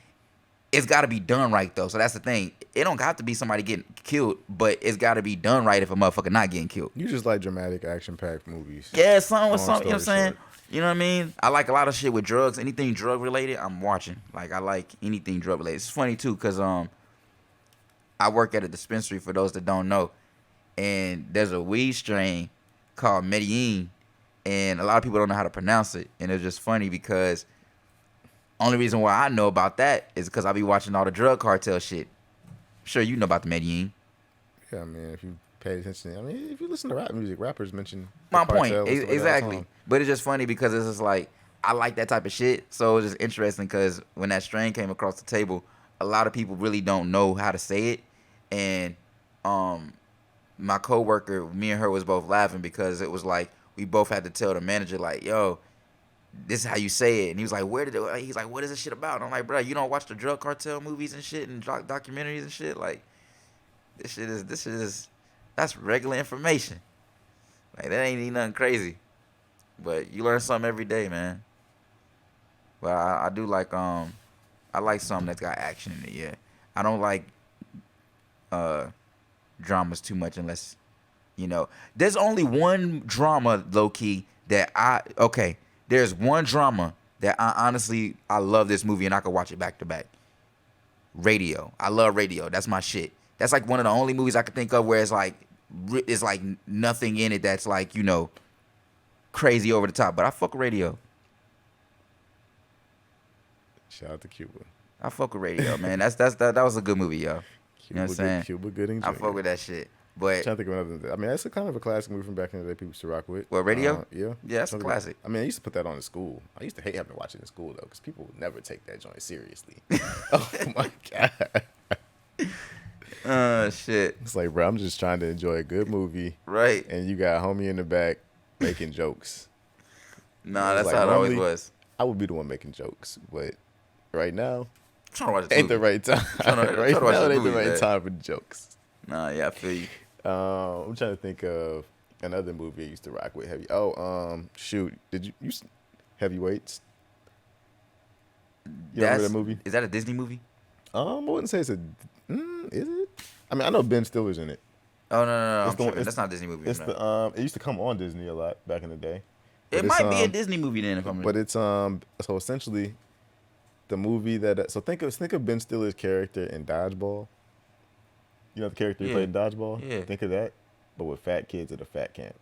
it's got to be done right, though. So that's the thing. It don't have to be somebody getting killed, but it's got to be done right if a motherfucker not getting killed. You just like dramatic, action-packed movies. Yeah, something with something, you know what I'm saying? You know what I mean? I like a lot of shit with drugs. Anything drug-related, I'm watching. Like, I like anything drug-related. It's funny, too, because I work at a dispensary, for those that don't know. And there's a weed strain called Medellin. And a lot of people don't know how to pronounce it. And it's just funny because only reason why I know about that is because I be watching all the drug cartel shit. I'm sure you know about the Medellin. Yeah, I mean, if you pay attention. I mean, if you listen to rap music, rappers mention my point. Exactly. But it's just funny because it's just like, I like that type of shit. So it's just interesting because when that strain came across the table, a lot of people really don't know how to say it. And my coworker, me and her was both laughing because it was like, we both had to tell the manager, like, yo, this is how you say it. And he was like, he's like, what is this shit about? And I'm like, bro, you don't watch the drug cartel movies and shit and documentaries and shit? Like, this shit is, that's regular information. Like, that ain't even nothing crazy. But you learn something every day, man. But I do like, I like something that's got action in it, yeah. I don't like dramas too much unless, you know. There's only one drama, low-key, there's one drama that I love this movie and I could watch it back to back. Radio. I love Radio. That's my shit. That's like one of the only movies I could think of where it's like nothing in it that's like, you know, crazy over the top. But I fuck with Radio. Shout out to Cuba. I fuck with Radio, man. That was a good movie, yo. You know what I'm saying? Cuba Gooding Jr. I fuck with that shit. But I'm trying to think of another. I mean, that's a kind of a classic movie from back in the day. People used to rock with. What, Radio? Yeah, that's a classic. I mean, I used to put that on in school. I used to hate having to watch it in school though, because people would never take that joint seriously. Oh my god. Shit. It's like, bro, I'm just trying to enjoy a good movie, right? And you got homie in the back making jokes. Nah, that's how it always was. I would be the one making jokes, but right now, trying to watch ain't the right time. Right now, ain't the right time for jokes. Nah, yeah, I feel you. I'm trying to think of another movie I used to rock with. Shoot, did you Heavyweights? You remember that movie? Is that a Disney movie? I wouldn't say it's a. Is it? I mean, I know Ben Stiller's in it. Oh no! That's not a Disney movie. It's it used to come on Disney a lot back in the day. It might be a Disney movie then, if I'm. But it's so essentially, the movie that think of Ben Stiller's character in Dodgeball. You know the character he played in Dodgeball? Yeah. Think of that, but with fat kids at a fat camp.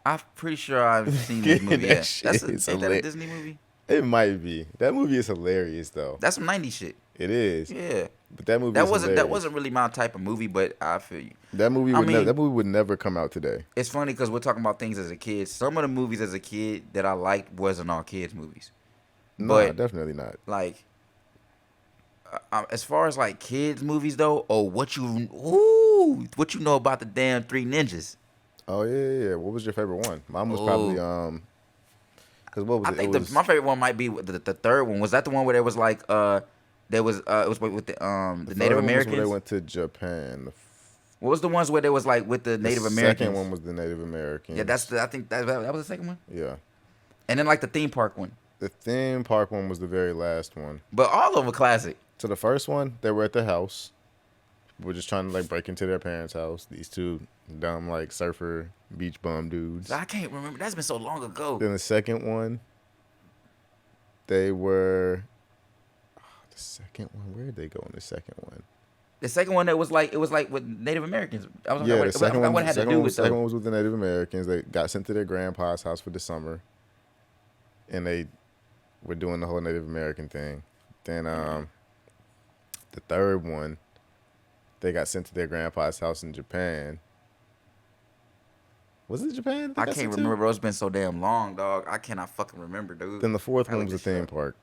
I'm pretty sure I've seen this movie. Ain't that a Disney movie? It might be. That movie is hilarious though. That's some 90s shit. It is. Yeah. But that movie wasn't really my type of movie, but I feel you. That movie would never come out today. It's funny because we're talking about things as a kid. Some of the movies as a kid that I liked wasn't all kids movies. No, definitely not. Like, as far as like kids movies though, what you know about the damn Three Ninjas? Oh yeah. What was your favorite one? Mine was probably because what was I think my favorite one might be the third one. Was that the one where there was like it was with the Native Americans? Where they went to Japan. What was the ones where there was like with the Native Americans? The second one was the Native Americans. Yeah, I think that was the second one. Yeah. And then like the theme park one. The theme park one was the very last one. But all of them classic. So the first one, they were at the house. We're just trying to like break into their parents' house. These two dumb like surfer beach bum dudes. I can't remember. That's been so long ago. Then the second one, they were. The second one, where did they go in the second one? The second one it was like with Native Americans. The second one had to do with. The second one was with the Native Americans. They got sent to their grandpa's house for the summer, and they were doing the whole Native American thing. Then the third one, they got sent to their grandpa's house in Japan. Was it Japan? I can't remember, bro. It's been so damn long, dog. I cannot fucking remember, dude. Then the fourth one was a theme park.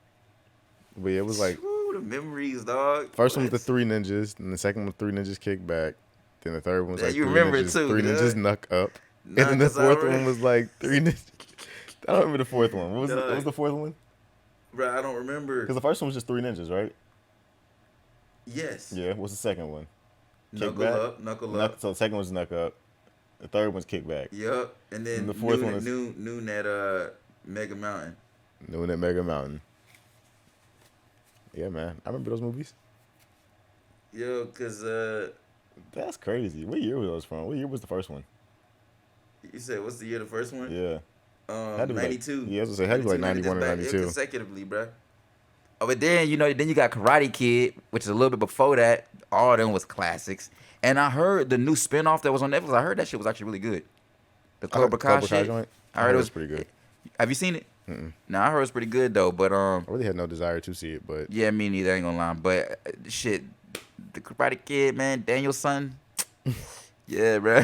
But yeah, it was like... Ooh, the memories, dog. First one was the Three Ninjas. Then the second one was Three Ninjas Kick Back. Then the third one was like you remember it too, Three Ninjas Knuck Up. And then the fourth one was like Three Ninjas... I don't remember the fourth one. What was the fourth one? Bro, I don't remember. Because the first one was just Three Ninjas, right? Yes. Yeah, what's the second one? Knuckle Up. So the second one's Knuck Up. The third one's Kickback. Yep. And then the fourth one is Noon at Mega Mountain. Noon at Mega Mountain. Yeah, man. I remember those movies. Yo, because... That's crazy. What year were those from? What year was the first one? You said, what's the year of the first one? Yeah. 92. Like, yeah, I was going to say, had to be like 91 or 92. Consecutively, bro. Oh, but then, then you got Karate Kid, which is a little bit before that. All of them was classics. And I heard the new spinoff that was on Netflix. I heard that shit was actually really good. The Cobra Kai shit. Joint? I heard it was pretty good. Have you seen it? Mm-mm. No, I heard it was pretty good, though. But I really had no desire to see it, but... Yeah, me neither. I ain't gonna lie. But, shit, the Karate Kid, man, Daniel's son. Yeah, bro.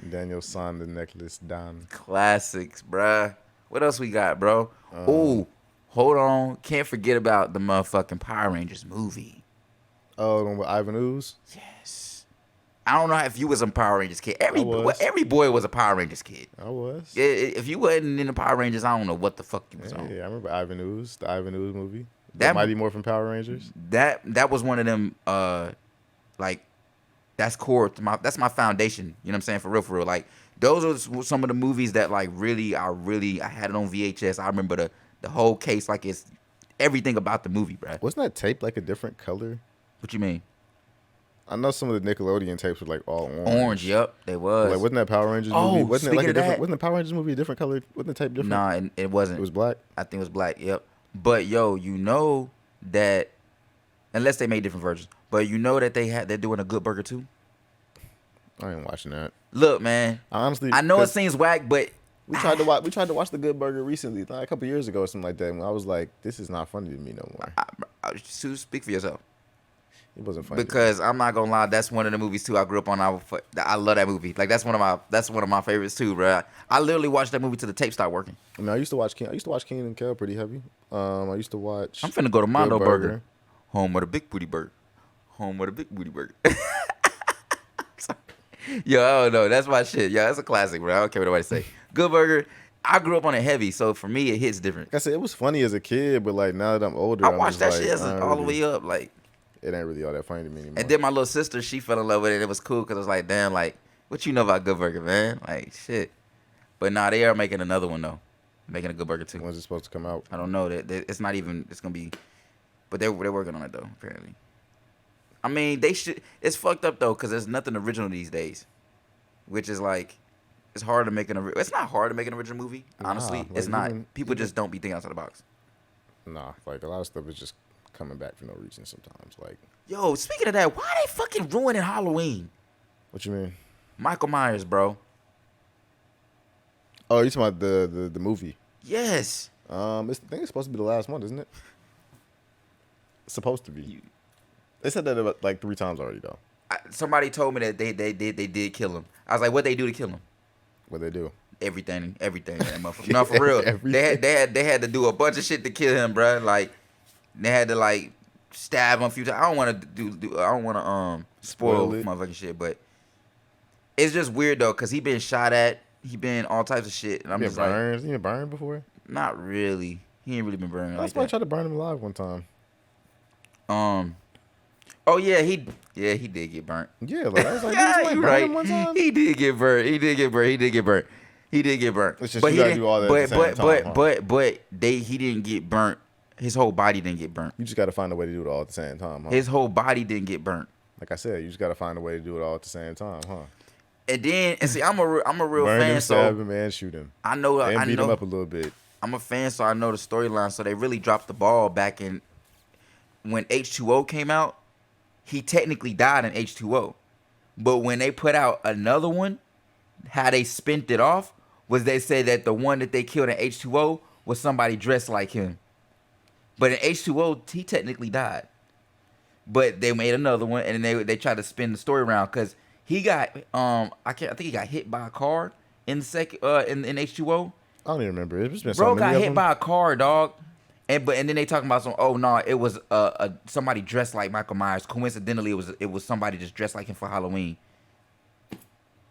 Daniel's son, the necklace, Don. Classics, bruh. What else we got, bro? Ooh, hold on. Can't forget about the motherfucking Power Rangers movie. Oh, the one with Ivan Ooze? Yes. I don't know if you was a Power Rangers kid. Every boy was a Power Rangers kid. I was. Yeah, if you wasn't in the Power Rangers, I don't know what the fuck you was on. Yeah, I remember Ivan Ooze, the Ivan Ooze movie. The Mighty Morphin Power Rangers. That was one of them, like, that's core to that's my foundation. You know what I'm saying? For real. Like, those are some of the movies that like I had it on VHS. I remember the whole case, like it's everything about the movie, bro. Wasn't that tape like a different color? What you mean? I know some of the Nickelodeon tapes were like all orange. Orange, yep, they was. Like, wasn't that Power Rangers movie? Oh, Wasn't it like speaking a of different? that- Wasn't the Power Rangers movie a different color? Wasn't the tape different? Nah, it wasn't. It was black. I think it was black. Yep. But yo, you know that unless they made different versions, but you know that they're doing a Good Burger too. I ain't watching that. Look, man. Honestly, I know it seems whack, but we tried to watch. We tried to watch the Good Burger recently, like a couple years ago or something like that. And I was like, this is not funny to me no more. Sue, speak for yourself. It wasn't funny because I'm not gonna lie, that's one of the movies too I grew up on. I love that movie. Like that's one of my favorites too, bro. I literally watched that movie till the tape stopped working. I mean, I used to watch Kenan and Kel pretty heavy. I used to watch. I'm finna go to Mondo Burger, home of the big booty burger, home of the big booty burger. Yo, I don't know. That's my shit. Yo, that's a classic, bro. I don't care what nobody say. Good Burger. I grew up on it heavy, so for me it hits different. Like I said, it was funny as a kid, but like now that I'm older, I I'm watched just that like, shit all the way up, like. It ain't really all that funny to me anymore. And then my little sister, she fell in love with it. It was cool because I was like, damn, like, what you know about Good Burger, man? Like, shit. But nah, they are making another one, though. Making a Good Burger, too. When's it supposed to come out? I don't know. It's not even, it's going to be, but they're working on it, though, apparently. I mean, they should, it's fucked up, though, because there's nothing original these days. Which is like, it's hard to make it's not hard to make an original movie, honestly. Like it's not. People just don't be thinking outside the box. Nah, like, a lot of stuff is just coming back for no reason sometimes. Like, yo, speaking of that, why they fucking ruining Halloween? What you mean? Michael Myers, bro. Oh, you talking about the movie? Yes. I think it's supposed to be the last one, isn't it? It's supposed to be. They said that about like 3 times already, though. Somebody told me that they did kill him. I was like, what they do to kill him? What they do? Everything. That motherfucker. No, for real. They had to do a bunch of shit to kill him, bro. Like they had to like stab him a few times. I don't want to spoil motherfucking shit, but it's just weird though, cause he been shot at, he been all types of shit, and I'm just burned? like, he been burned before? Not really. He ain't really been burned. That's why I tried to burn him alive one time. Oh yeah, he did get burnt. Yeah, like I was like, yeah, you right. One time? He did get burnt. He did get burnt. It's just you gotta do all that at the same time, but he didn't get burnt. His whole body didn't get burnt. You just gotta find a way to do it all at the same time, huh? His whole body didn't get burnt. Like I said, you just gotta find a way to do it all at the same time, huh? And then, see, I'm a real burn fan, him, so stab him, and shoot him. I know, and beat know, him up a little bit. I'm a fan, so I know the storyline. So they really dropped the ball back in when H2O came out. He technically died in H2O, but when they put out another one, how they spent it off was they said that the one that they killed in H2O was somebody dressed like him. But in H2O, he technically died. But they made another one, and then they tried to spin the story around because he got I think he got hit by a car in the second in H2O. I don't even remember. It's been Bro got hit by a car, dog. And then they talking about it was somebody dressed like Michael Myers. Coincidentally, it was somebody just dressed like him for Halloween.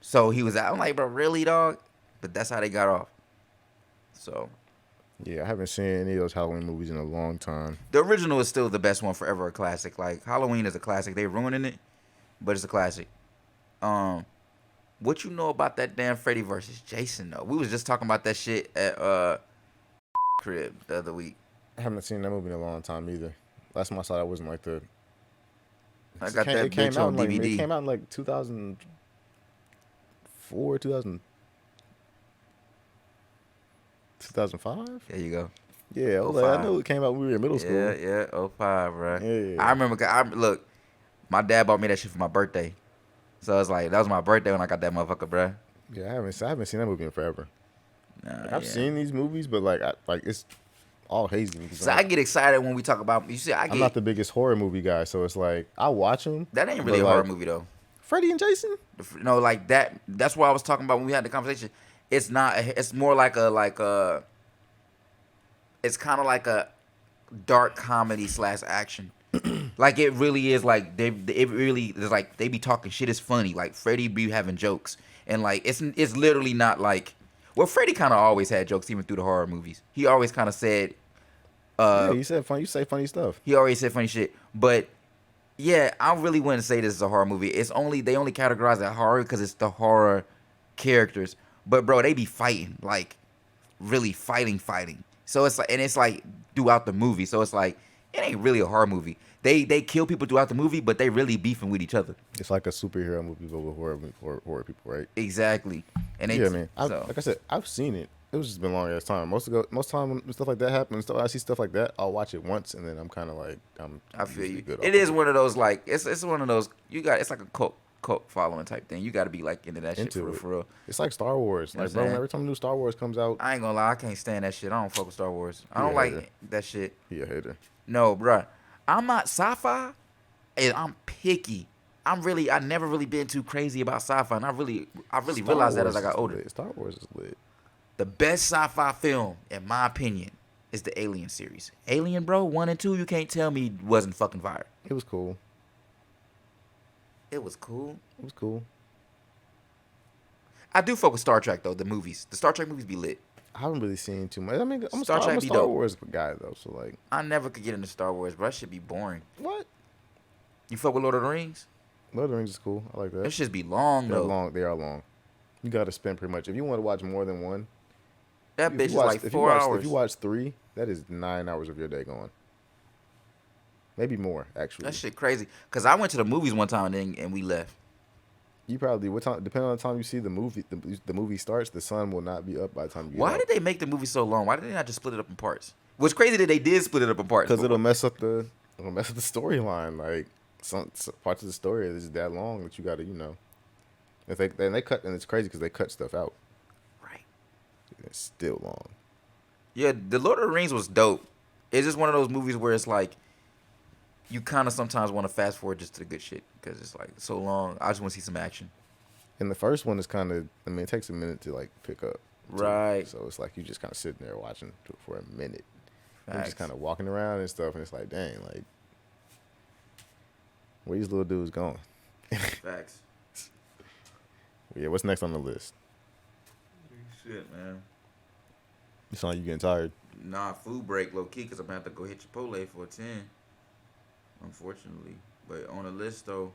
So he was out. I'm like, bro, really, dog? But that's how they got off. So. Yeah, I haven't seen any of those Halloween movies in a long time. The original is still the best one forever, a classic. Like, Halloween is a classic. They ruining it, but it's a classic. What you know about that damn Freddy versus Jason, though? We was just talking about that shit at crib the other week. I haven't seen that movie in a long time either. Last time I saw that wasn't like the... I got that bitch on DVD. It came out in like 2004, 2005? There you go. Yeah, I know it came out when we were in middle school. Yeah, 05, bro. Yeah. I remember, look, my dad bought me that shit for my birthday. So it's like, that was my birthday when I got that motherfucker, bro. Yeah, I haven't seen that movie in forever. Nah, I've seen these movies, but like it's all hazy. So I get excited when we talk about, I'm not the biggest horror movie guy, so it's like, I watch them. That ain't really a horror movie, though. Freddy and Jason? No, like that's what I was talking about when we had the conversation. It's not, it's more like it's kind of like a dark comedy / action. Like it really is like it really is like they be talking shit. It's funny. Like Freddy be having jokes, and like it's literally not like, well, Freddy kind of always had jokes even through the horror movies. He always kind of said, yeah, you say funny stuff. He always said funny shit, but yeah, I really wouldn't say this is a horror movie. They only categorize it horror because it's the horror characters. But bro, they be fighting, like really fighting. So it's like, and it's like throughout the movie. So it's like it ain't really a horror movie. They kill people throughout the movie, but they really beefing with each other. It's like a superhero movie, but with horror people, right? Exactly. And yeah, man. Like I said, I've seen it. It was just been a long ass time. Most time when stuff like that happens, I see stuff like that, I'll watch it once, and then I'm kind of like, I feel you. Good it is one of those like it's one of those it's like a cult following type thing. You got to be like into that shit for real. It's like Star Wars. You know like, bro, every time a new Star Wars comes out, I ain't gonna lie, I can't stand that shit. I don't fuck with Star Wars. I don't like that shit. He a hater. No, bruh. I'm not sci-fi, and I'm picky. I never really been too crazy about sci-fi, and I really realized that as I got older. Lit. Star Wars is lit. The best sci-fi film, in my opinion, is the Alien series. Alien, bro, 1 and 2, you can't tell me wasn't fucking fire. It was cool. It was cool. It was cool. I do fuck with Star Trek though. The movies, the Star Trek movies be lit. I haven't really seen too much. I mean, I'm a Star Star Wars guy though, so like. I never could get into Star Wars, bro. That should be boring. What? You fuck with Lord of the Rings? Lord of the Rings is cool. I like that. It should be long though. They are long. You got to spend pretty much if you want to watch more than one. That bitch is like 4 hours. If you watch 3, that is 9 hours of your day gone. Maybe more, actually. That shit crazy. Cause I went to the movies one time and we left. You probably depending on the time you see the movie. The movie starts. The sun will not be up by the time you get Why out. did they make the movie so long? Why did they not just split it up in parts? What's crazy that they did split it up in parts. Because it'll mess up the storyline. Like some parts of the story is that long that you got to If they cut, and it's crazy because they cut stuff out. Right. It's still long. Yeah, the Lord of the Rings was dope. It's just one of those movies where it's like you kind of sometimes want to fast forward just to the good shit because it's like so long. I just want to see some action. And the first one is kind of, it takes a minute to like pick up. Too. Right. So it's like you just kind of sitting there watching for a minute. Facts. You're just kind of walking around and stuff, and it's like, dang, like, where these little dudes going? Facts. Yeah, what's next on the list? Shit, man. You sound like you getting tired. Nah, food break low key because I'm going to have to go hit Chipotle for a 10. Unfortunately. But on the list, though,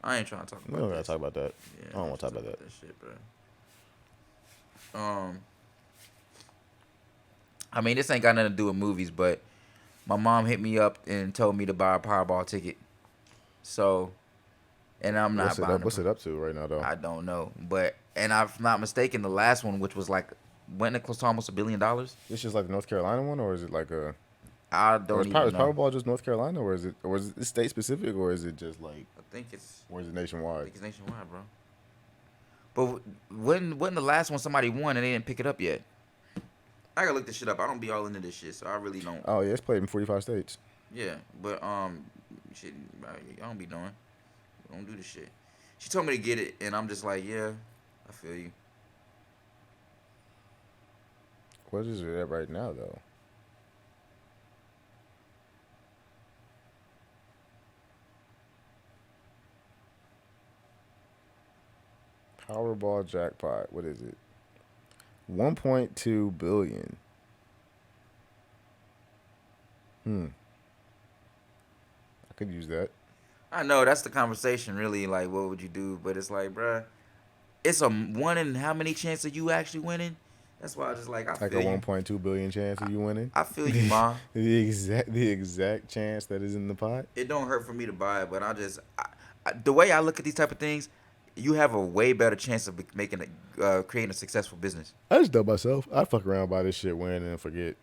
I ain't trying to talk about that. We don't got to talk about that. Yeah, I don't want to talk about that. Shit, bro. I mean, this ain't got nothing to do with movies, but my mom hit me up and told me to buy a Powerball ticket. So, and I'm not buying it. What's it up to right now, though? I don't know. But, and I'm not mistaken, the last one, which was like, wasn't it close to almost $1 billion? This is like the North Carolina one, or is it like a... I don't even know. Is Powerball just North Carolina, or is it state specific, or is it just like? I think it's. Or is it nationwide? I think it's nationwide, bro. But wasn't the last one somebody won and they didn't pick it up yet? I gotta look this shit up. I don't be all into this shit, so I really don't. Oh yeah, it's played in 45 states. Yeah, but shit, I don't be doing. Don't do this shit. She told me to get it, and I'm just like, yeah, I feel you. What is it at right now, though? Powerball jackpot. What is it? 1.2 billion. I could use that. I know that's the conversation, really. Like, what would you do? But it's like, bruh, it's a 1 in how many chance of you actually winning? That's why I just like, I feel you. Like a 1.2 billion chance of you winning. I feel you, Ma. the exact chance that is in the pot. It don't hurt for me to buy it, but the way I look at these type of things, you have a way better chance of creating a successful business. I just know myself. I fuck around by this shit, win, and forget,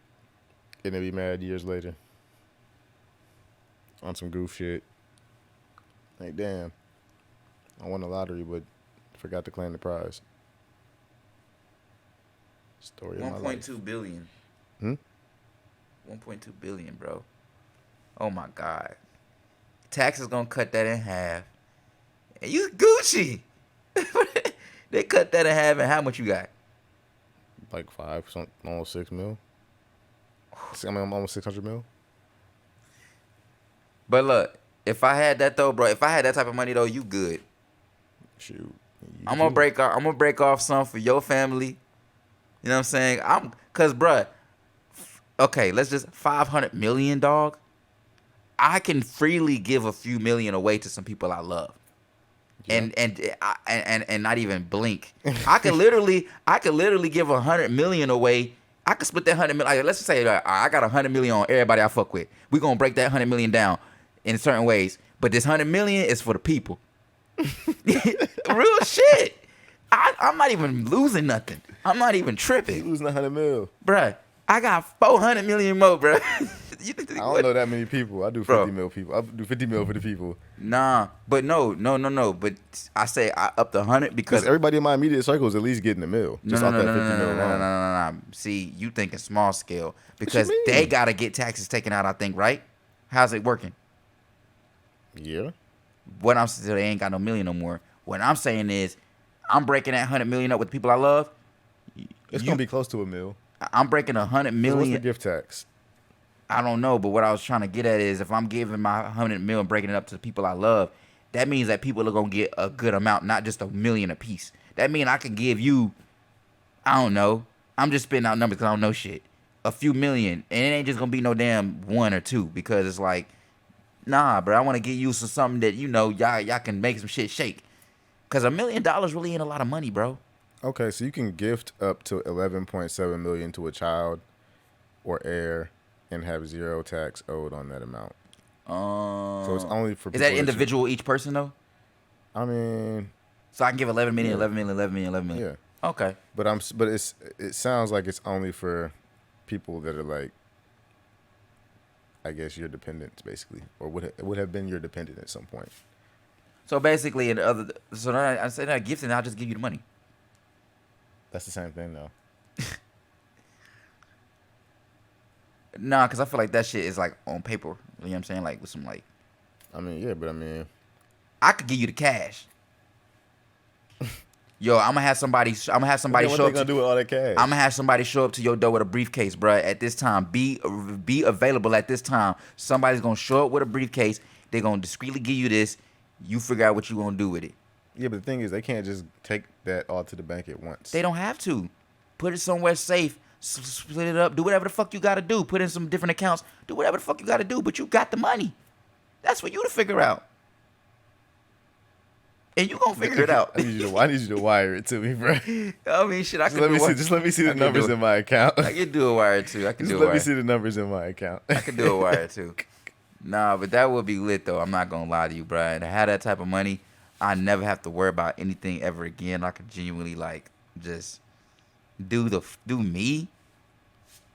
and then be mad years later on some goof shit. Like, damn, I won the lottery, but forgot to claim the prize. Story of my life. 1.2 billion. 1.2 billion, bro. Oh my God. Tax is gonna cut that in half. And you Gucci. They cut that in half, and how much you got? Like almost 6 mil. I mean, almost 600 mil. But look, if I had that though, bro, if I had that type of money though, you good. Shoot. I'm gonna break off some for your family. You know what I'm saying? Cause bruh, okay, let's just 500 million, dog. I can freely give a few million away to some people I love. Yeah. And not even blink. I could literally give 100 million away I could split that 100 million. Like, let's just say I got 100 million on everybody I fuck with. We gonna break that 100 million down in certain ways. But this 100 million is for the people. Real shit. I'm not even losing nothing. I'm not even tripping. You losing 100 mil, bruh. I got 400 million more, bruh. I don't know that many people. I do 50 mil people. I do 50 mil for the people. Nah, but no. But I say I up to 100 because everybody in my immediate circle is at least getting a mil. No. See, you thinking small scale because they gotta get taxes taken out. I think, right? How's it working? Yeah. What I'm saying, they ain't got no million no more. What I'm saying is, I'm breaking that 100 million up with the people I love. It's gonna be close to a mil. I'm breaking 100 million. What's the gift tax? I don't know, but what I was trying to get at is if I'm giving my 100 million and breaking it up to the people I love, that means that people are gonna get a good amount, not just a million a piece. That means I can give you, I don't know. I'm just spitting out numbers because I don't know shit. A few million, and it ain't just gonna be no damn one or two because it's like, nah, bro. I want to get you something that y'all can make some shit shake. Cause $1 million really ain't a lot of money, bro. Okay, so you can gift up to 11.7 million to a child or heir and have zero tax owed on that amount. So it's only for. Is that individual each person though? I mean, so I can give 11 million, 11 million, 11 million, 11 million. Yeah. Okay. But it sounds like it's only for people that are like, I guess your dependents basically, or would have been your dependent at some point. So basically, so I said that gift, and I'll just give you the money. That's the same thing, though. Nah, because I feel like that shit is like on paper. You know what I'm saying? Like with some like. I mean, yeah, but I mean, I could give you the cash. Yo, I'm gonna have somebody show up. What they gonna do with all that cash? I'm gonna have somebody show up to your door with a briefcase, bro. At this time, be available at this time. Somebody's gonna show up with a briefcase. They're gonna discreetly give you this. You figure out what you gonna do with it. Yeah, but the thing is, they can't just take that all to the bank at once. They don't have to. Put it somewhere safe. Split it up. Do whatever the fuck you gotta do. Put in some different accounts. Do whatever the fuck you gotta do. But you got the money. That's for you to figure out. And you gonna figure it out. I need you to wire it to me, bro. I mean, shit. Just let me see the numbers in my account. I can do a wire too. Let me see the numbers in my account. I can do a wire too. Nah, but that would be lit though. I'm not gonna lie to you, bro. And to have that type of money, I never have to worry about anything ever again. I can genuinely like just do me.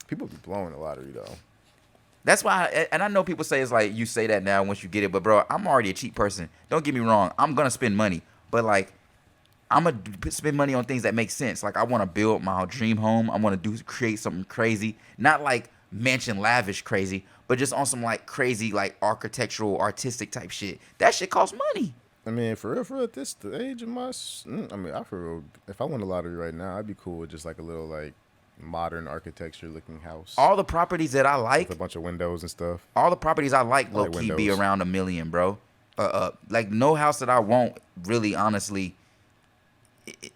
People be blowing the lottery though. That's why, and I know people say it's like you say that now once you get it, but bro, I'm already a cheap person. Don't get me wrong. I'm gonna spend money, but like I'm gonna spend money on things that make sense. Like I want to build my dream home. I want to create something crazy, not like mansion lavish crazy, but just on some like crazy like architectural, artistic type shit. That shit costs money. I mean, for real, at this the age of my, I mean, if I won the lottery right now, I'd be cool with just like a little like modern architecture looking house. All the properties that I like, with a bunch of windows and stuff. All the properties I like low key be around $1 million, bro. Like no house that I want really, honestly.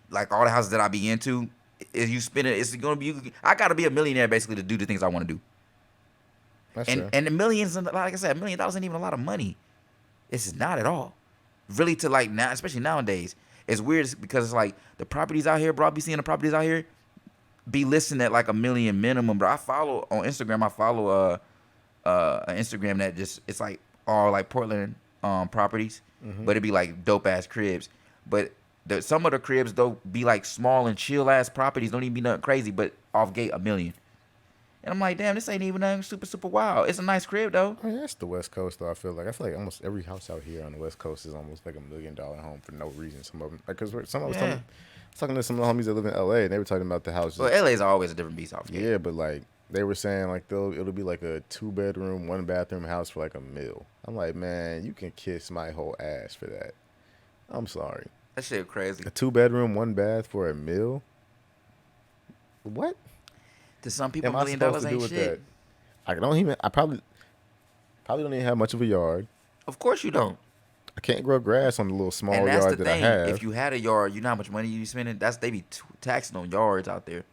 Like all the houses that I be into, is you spend it. It's gonna be. I gotta be a millionaire basically to do the things I want to do. That's and true. And the millions, like I said, $1 million ain't even a lot of money. It's not at all. Really, to like now, especially nowadays, it's weird because it's like the properties out here, bro. I be seeing the properties out here be listing at like $1 million minimum, bro. I follow on Instagram. I follow an Instagram that just it's like all like Portland properties, but it be like dope ass cribs. But some of the cribs though be like small and chill ass properties. Don't even be nothing crazy, but off gate $1 million. And I'm like, damn, this ain't even nothing super wild. It's a nice crib though. I mean, that's the West Coast though. I feel like almost every house out here on the West Coast is almost like $1 million home for no reason. Some of them, like, cause some of them. Talking to some of the homies that live in LA, and they were talking about the houses. Well, LA is always a different beast off. Yeah, but like they were saying, like it'll be like a 2-bedroom, 1-bathroom house for like $1 million. I'm like, man, you can kiss my whole ass for that. I'm sorry. That shit crazy. A 2-bedroom, 1-bath for $1 million. What? To some people, $1 million ain't shit. I probably don't even have much of a yard. Of course you don't. I can't grow grass on the little small yard that I have. If you had a yard, you know how much money you be spending? They be taxing on yards out there.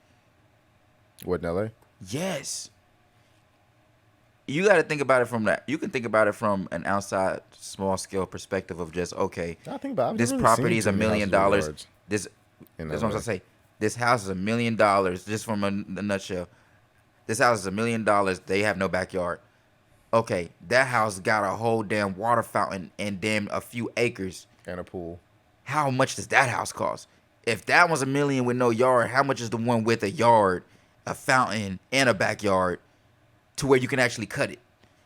What, in LA? Yes. You got to think about it from that. You can think about it from an outside, small scale perspective of just this property is $1 million. That's what I'm gonna say. This house is $1 million, just from a nutshell. this house is $1 million. They have no backyard. Okay, that house got a whole damn water fountain and damn a few acres. And a pool. How much does that house cost? If that was $1 million with no yard, how much is the one with a yard, a fountain, and a backyard to where you can actually cut it?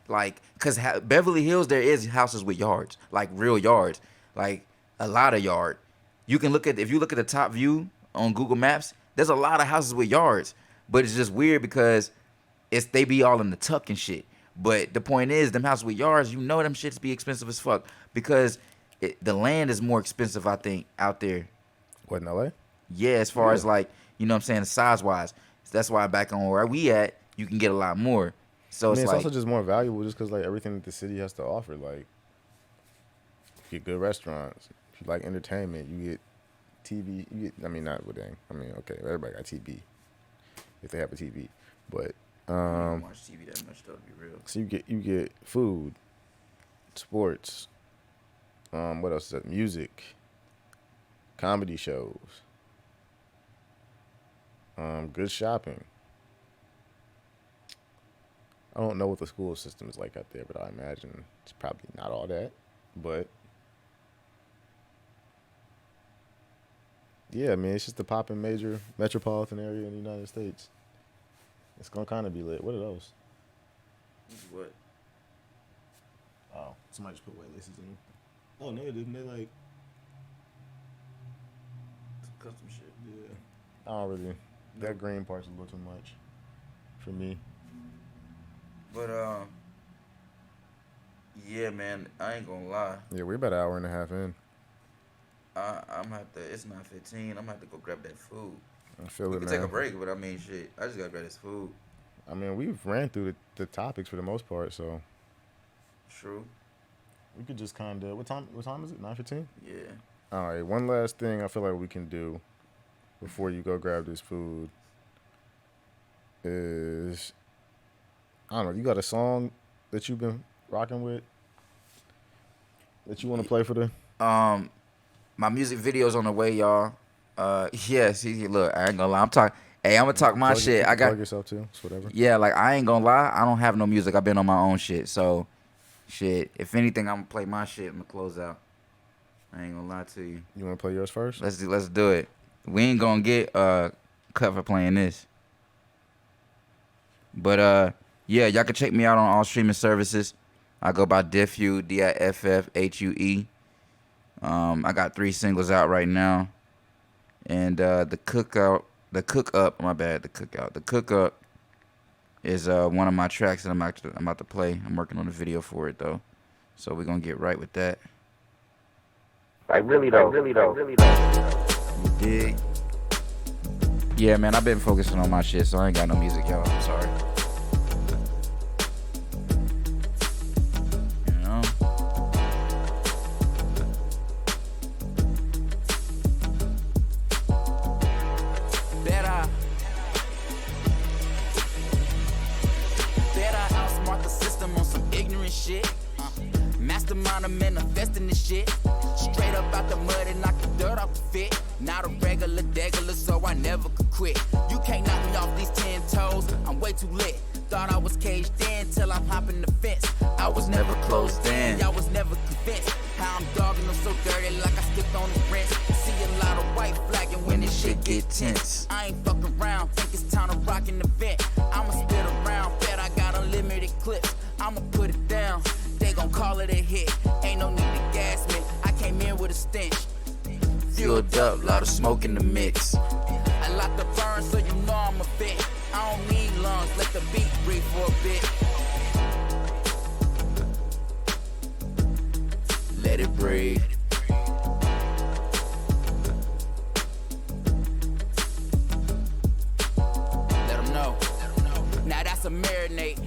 Like, because Beverly Hills, there is houses with yards, like real yards, like a lot of yard. You can look at, if you look at the top view on Google Maps, there's a lot of houses with yards, but it's just weird because they be all in the tuck and shit. But the point is, them houses with yards, you know them shits be expensive as fuck because the land is more expensive, I think, out there. What, in LA? Yeah, as far as like, you know what I'm saying, size-wise. That's why back on where we at, you can get a lot more. So I mean, it's like, also just more valuable just because, like, everything that the city has to offer. Like, you get good restaurants. If you like entertainment, you get TV. You get, I mean, not with dang. I mean, okay, everybody got TV if they have a TV. But I don't watch TV that much, though, to be real. So you get food, sports. What else is that? Music, comedy shows, good shopping. I don't know what the school system is like out there, but I imagine it's probably not all that. But yeah, I mean, it's just a popping major metropolitan area in the United States. It's gonna kind of be lit. What are those? What? Oh, somebody just put white laces in them. Oh no, they didn't. They like custom shit. Yeah, I don't really. That green part's a little too much for me. But yeah, man, I ain't gonna lie. Yeah, we're about an hour and a half in. I'm have to. It's 9:15. I'm gonna have to go grab that food. I feel we it, can man. take a break, but I mean, shit. I just gotta grab this food. I mean, we've ran through the topics for the most part, so. True. We could just kind of. What time is it? 9:15. Yeah. All right. One last thing I feel like we can do before you go grab this food is, I don't know. You got a song that you've been rocking with that you want to play for the? My music video's on the way, y'all. Yes. Look, I ain't gonna lie. I'm gonna talk my shit. I got. Plug yourself too. It's whatever. Yeah, like I ain't gonna lie. I don't have no music. I've been on my own shit. So, shit. If anything, I'm gonna play my shit. I'm gonna close out. I ain't gonna lie to you. You wanna play yours first? Let's do it. We ain't gonna get cut for playing this. But yeah, y'all can check me out on all streaming services. I go by Diff Hue, DIFFHUE. I got 3 singles out right now, and the cook up is one of my tracks that I'm about to play. I'm working on a video for it though, so we're gonna get right with that. Really though. You dig? Yeah, man, I've been focusing on my shit, so I ain't got no music, y'all. I'm sorry. You know? Better outsmart the system on some ignorant shit. Mastermind, I'm manifesting this shit. Straight up out the mud and knock the dirt off the fit. Not a regular degular, so I never could quit. You can't knock me off these 10 toes, I'm way too lit. Thought I was caged in till I'm hopping the fence. I was never closed in, I was never convinced. How I'm dogging them so dirty like I skipped on the rinse. See a lot of white flagging when this shit get tense. I ain't fucking around, think it's time to rock an event. I'ma spit around, bet I got unlimited clips. I'ma put it down, they gon' call it a hit. Ain't no need to gas me, I came in with a stench. Fueled up, lot of smoke in the mix. I like to burn, so you know I'm a fit. I don't need lungs, let the beat breathe for a bit. Let it breathe. Let them know. Now that's a marinade.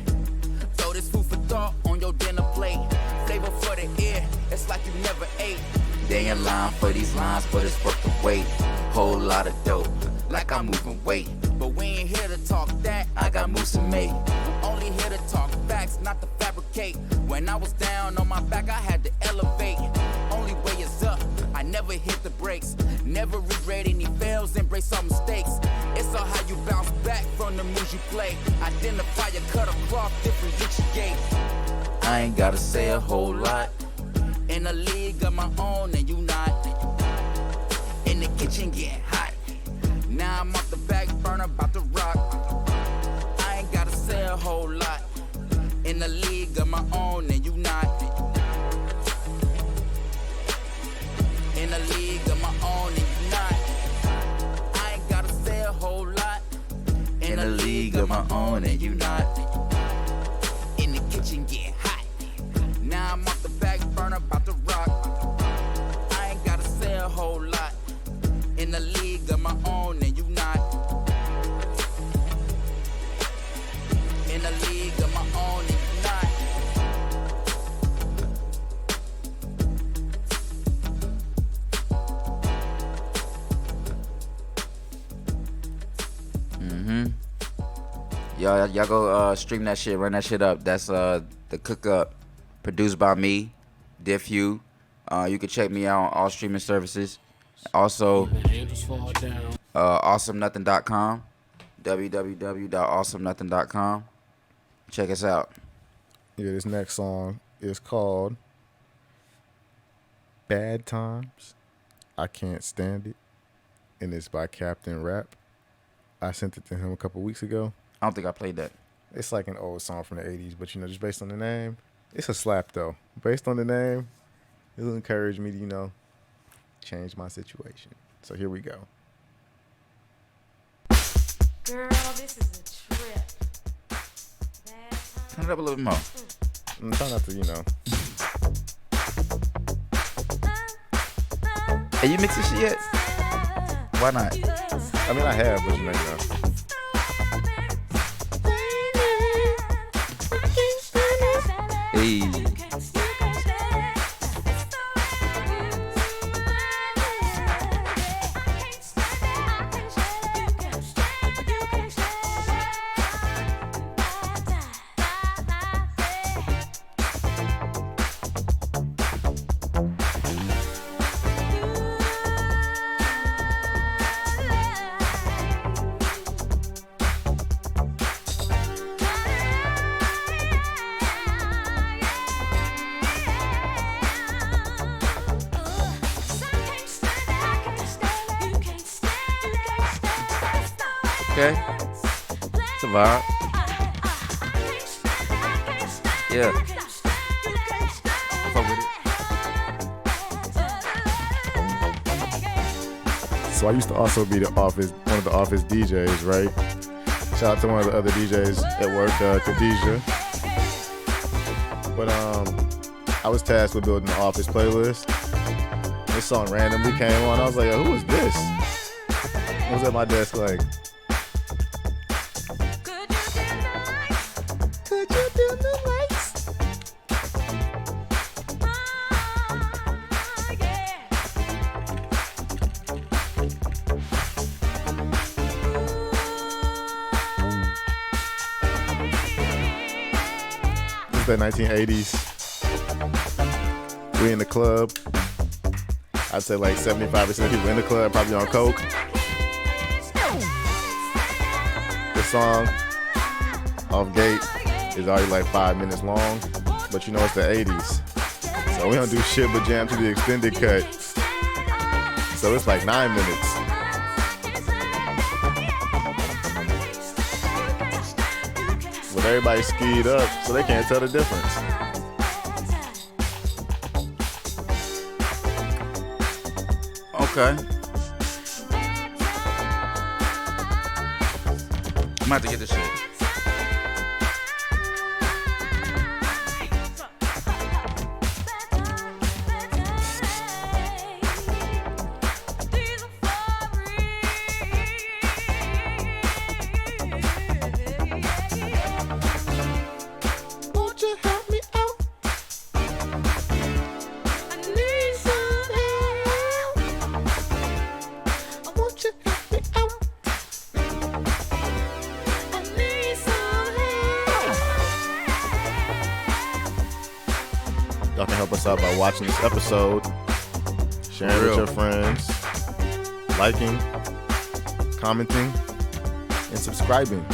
Throw this food for thought on your dinner plate. Flavor for the ear, it's like you never ate. They in line for these lines, but it's worth the wait. Whole lot of dope, like I'm moving weight. But we ain't here to talk that, I got moves to make. Only here to talk facts, not to fabricate. When I was down on my back, I had to elevate. Only way is up, I never hit the brakes. Never regret any fails, embrace all mistakes. It's saw how you bounce back from the moves you play. Identify your cut across different gate. I ain't gotta say a whole lot. In a league of my own and you not. In the kitchen getting hot. Now I'm off the back burner about to rock. I ain't gotta say a whole lot. In the league of my own and you not. In the league of my own and you not. I ain't gotta say a whole lot. In the league of my own and you not. In the kitchen getting hot. Now I'm off the back burner about to rock. I ain't gotta say a whole lot. In the league of my own and you not. In the league of my own and you not. Y'all go stream that shit, run that shit up. That's the Cook Up, produced by me, Diff Hue. You can check me out on all streaming services. Also, awesomenothing.com, www.awesomenothing.com. Check us out. Yeah, this next song is called Bad Times. I Can't Stand It. And it's by Captain Rapp. I sent it to him a couple weeks ago. I don't think I played that. It's like an old song from the 80s, but just based on the name, it's a slap though. Based on the name, it'll encourage me to, change my situation. So here we go. Girl, this is a trip. Turn it up a little more. I'm trying not to, Hey, you mix this shit yet? Why not? I mean, I have, but you know. Hey. Okay. It's a vibe. Yeah. Fuck with it. So I used to also be one of the office DJs, right? Shout out to one of the other DJs at work, Khadijah. But I was tasked with building the office playlist. This song randomly came on. I was like, who is this? I was at my desk like, the 1980s. We in the club. I'd say like 75% of people in the club probably on coke. The song off gate is already like 5 minutes long, but it's the 80s. So we don't do shit but jam to the extended cut. So it's like 9 minutes. But everybody skied up, so they can't tell the difference. Okay. I'm about to get this shit. Y'all can help us out by watching this episode, sharing with your friends, liking, commenting, and subscribing.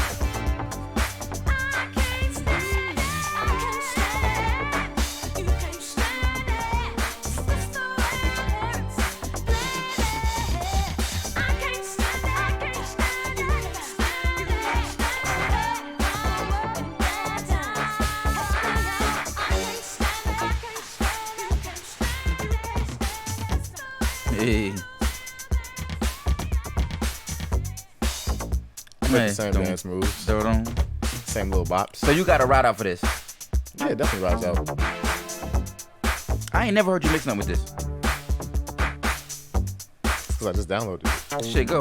Hey. Make the same dance moves. Same little bops. So you got a ride out for this? Yeah, definitely rides out. I ain't never heard you mix nothing with this. Because I just downloaded it. Shit, go.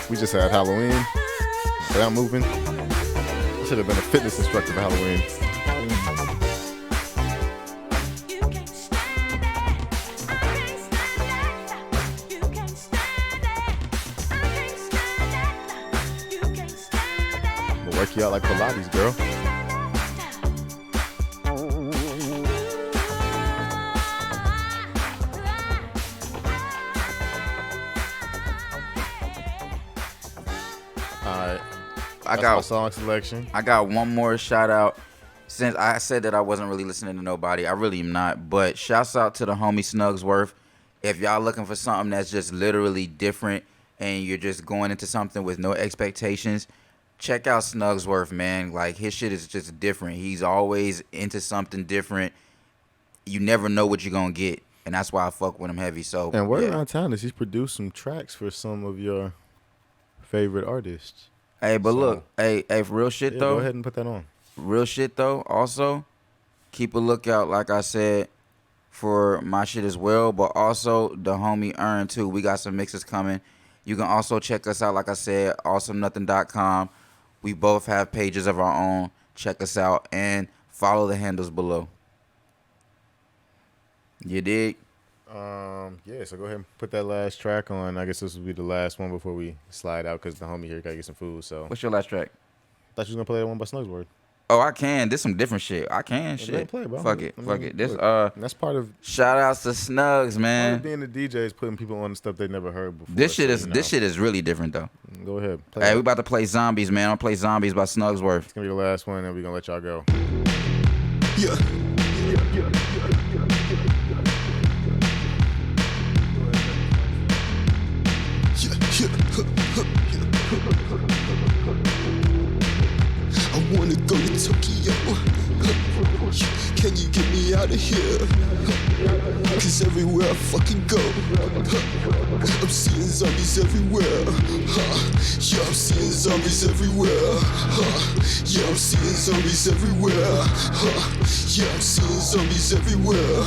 We just had Halloween without moving. I should have been a fitness instructor for Halloween. I'm gonna work you out like Pilates, girl. I got my song selection. I got one more shout out. Since I said that I wasn't really listening to nobody, I really am not. But shouts out to the homie Snugsworth. If y'all looking for something that's just literally different and you're just going into something with no expectations, check out Snugsworth, man. Like, his shit is just different. He's always into something different. You never know what you're gonna get, and that's why I fuck with him heavy. So, and word around town is he's produced some tracks for some of your favorite artists. Hey, but look, hey, for real shit though. Go ahead and put that on. Real shit though. Also, keep a lookout, like I said, for my shit as well. But also the homie Earn too. We got some mixes coming. You can also check us out, like I said, awesomenothing.com. We both have pages of our own. Check us out and follow the handles below. You dig? Yeah, so go ahead and put that last track on. I guess this will be the last one before we slide out because the homie here gotta get some food. So what's your last track? Thought you was gonna play that one by Snugsworth. Oh, I can. This some different shit. I can Yeah, shit. play, bro. Fuck it. I mean, This look, that's part of shout outs to Snugs, man. being a DJ is putting people on stuff they never heard before. This shit is really different though. Go ahead. Hey, we about to play Zombies, man. I'll play Zombies by Snugsworth. It's gonna be the last one, and we're gonna let y'all go. Yeah. I wanna go to Tokyo. Can you get me out of here? Cause everywhere I fucking go, I'm seeing zombies everywhere. Yeah, I'm seeing zombies everywhere. Yeah, I'm seeing zombies everywhere. Yeah, I'm seeing zombies everywhere.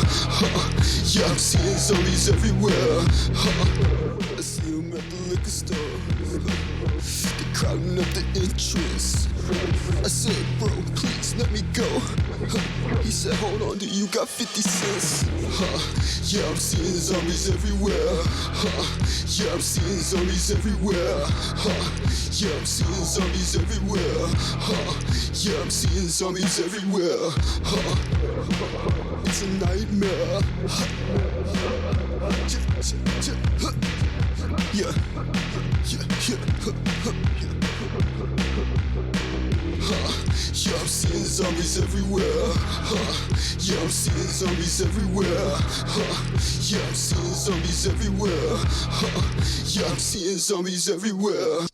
Yeah, I'm seeing zombies everywhere. I see them at the liquor store. They're crowding up the entrance. I said, bro, please let me go. He said, hold on, do you got 50 cents? Yeah, I'm seeing zombies everywhere. Yeah, I'm seeing zombies everywhere. Yeah, I'm seeing zombies everywhere. Yeah, I'm seeing zombies everywhere. It's a nightmare. Yeah, yeah, I'm seeing zombies everywhere. Yeah, I'm seeing zombies everywhere. Yeah, I'm seeing zombies everywhere. Yeah, I'm seeing zombies everywhere.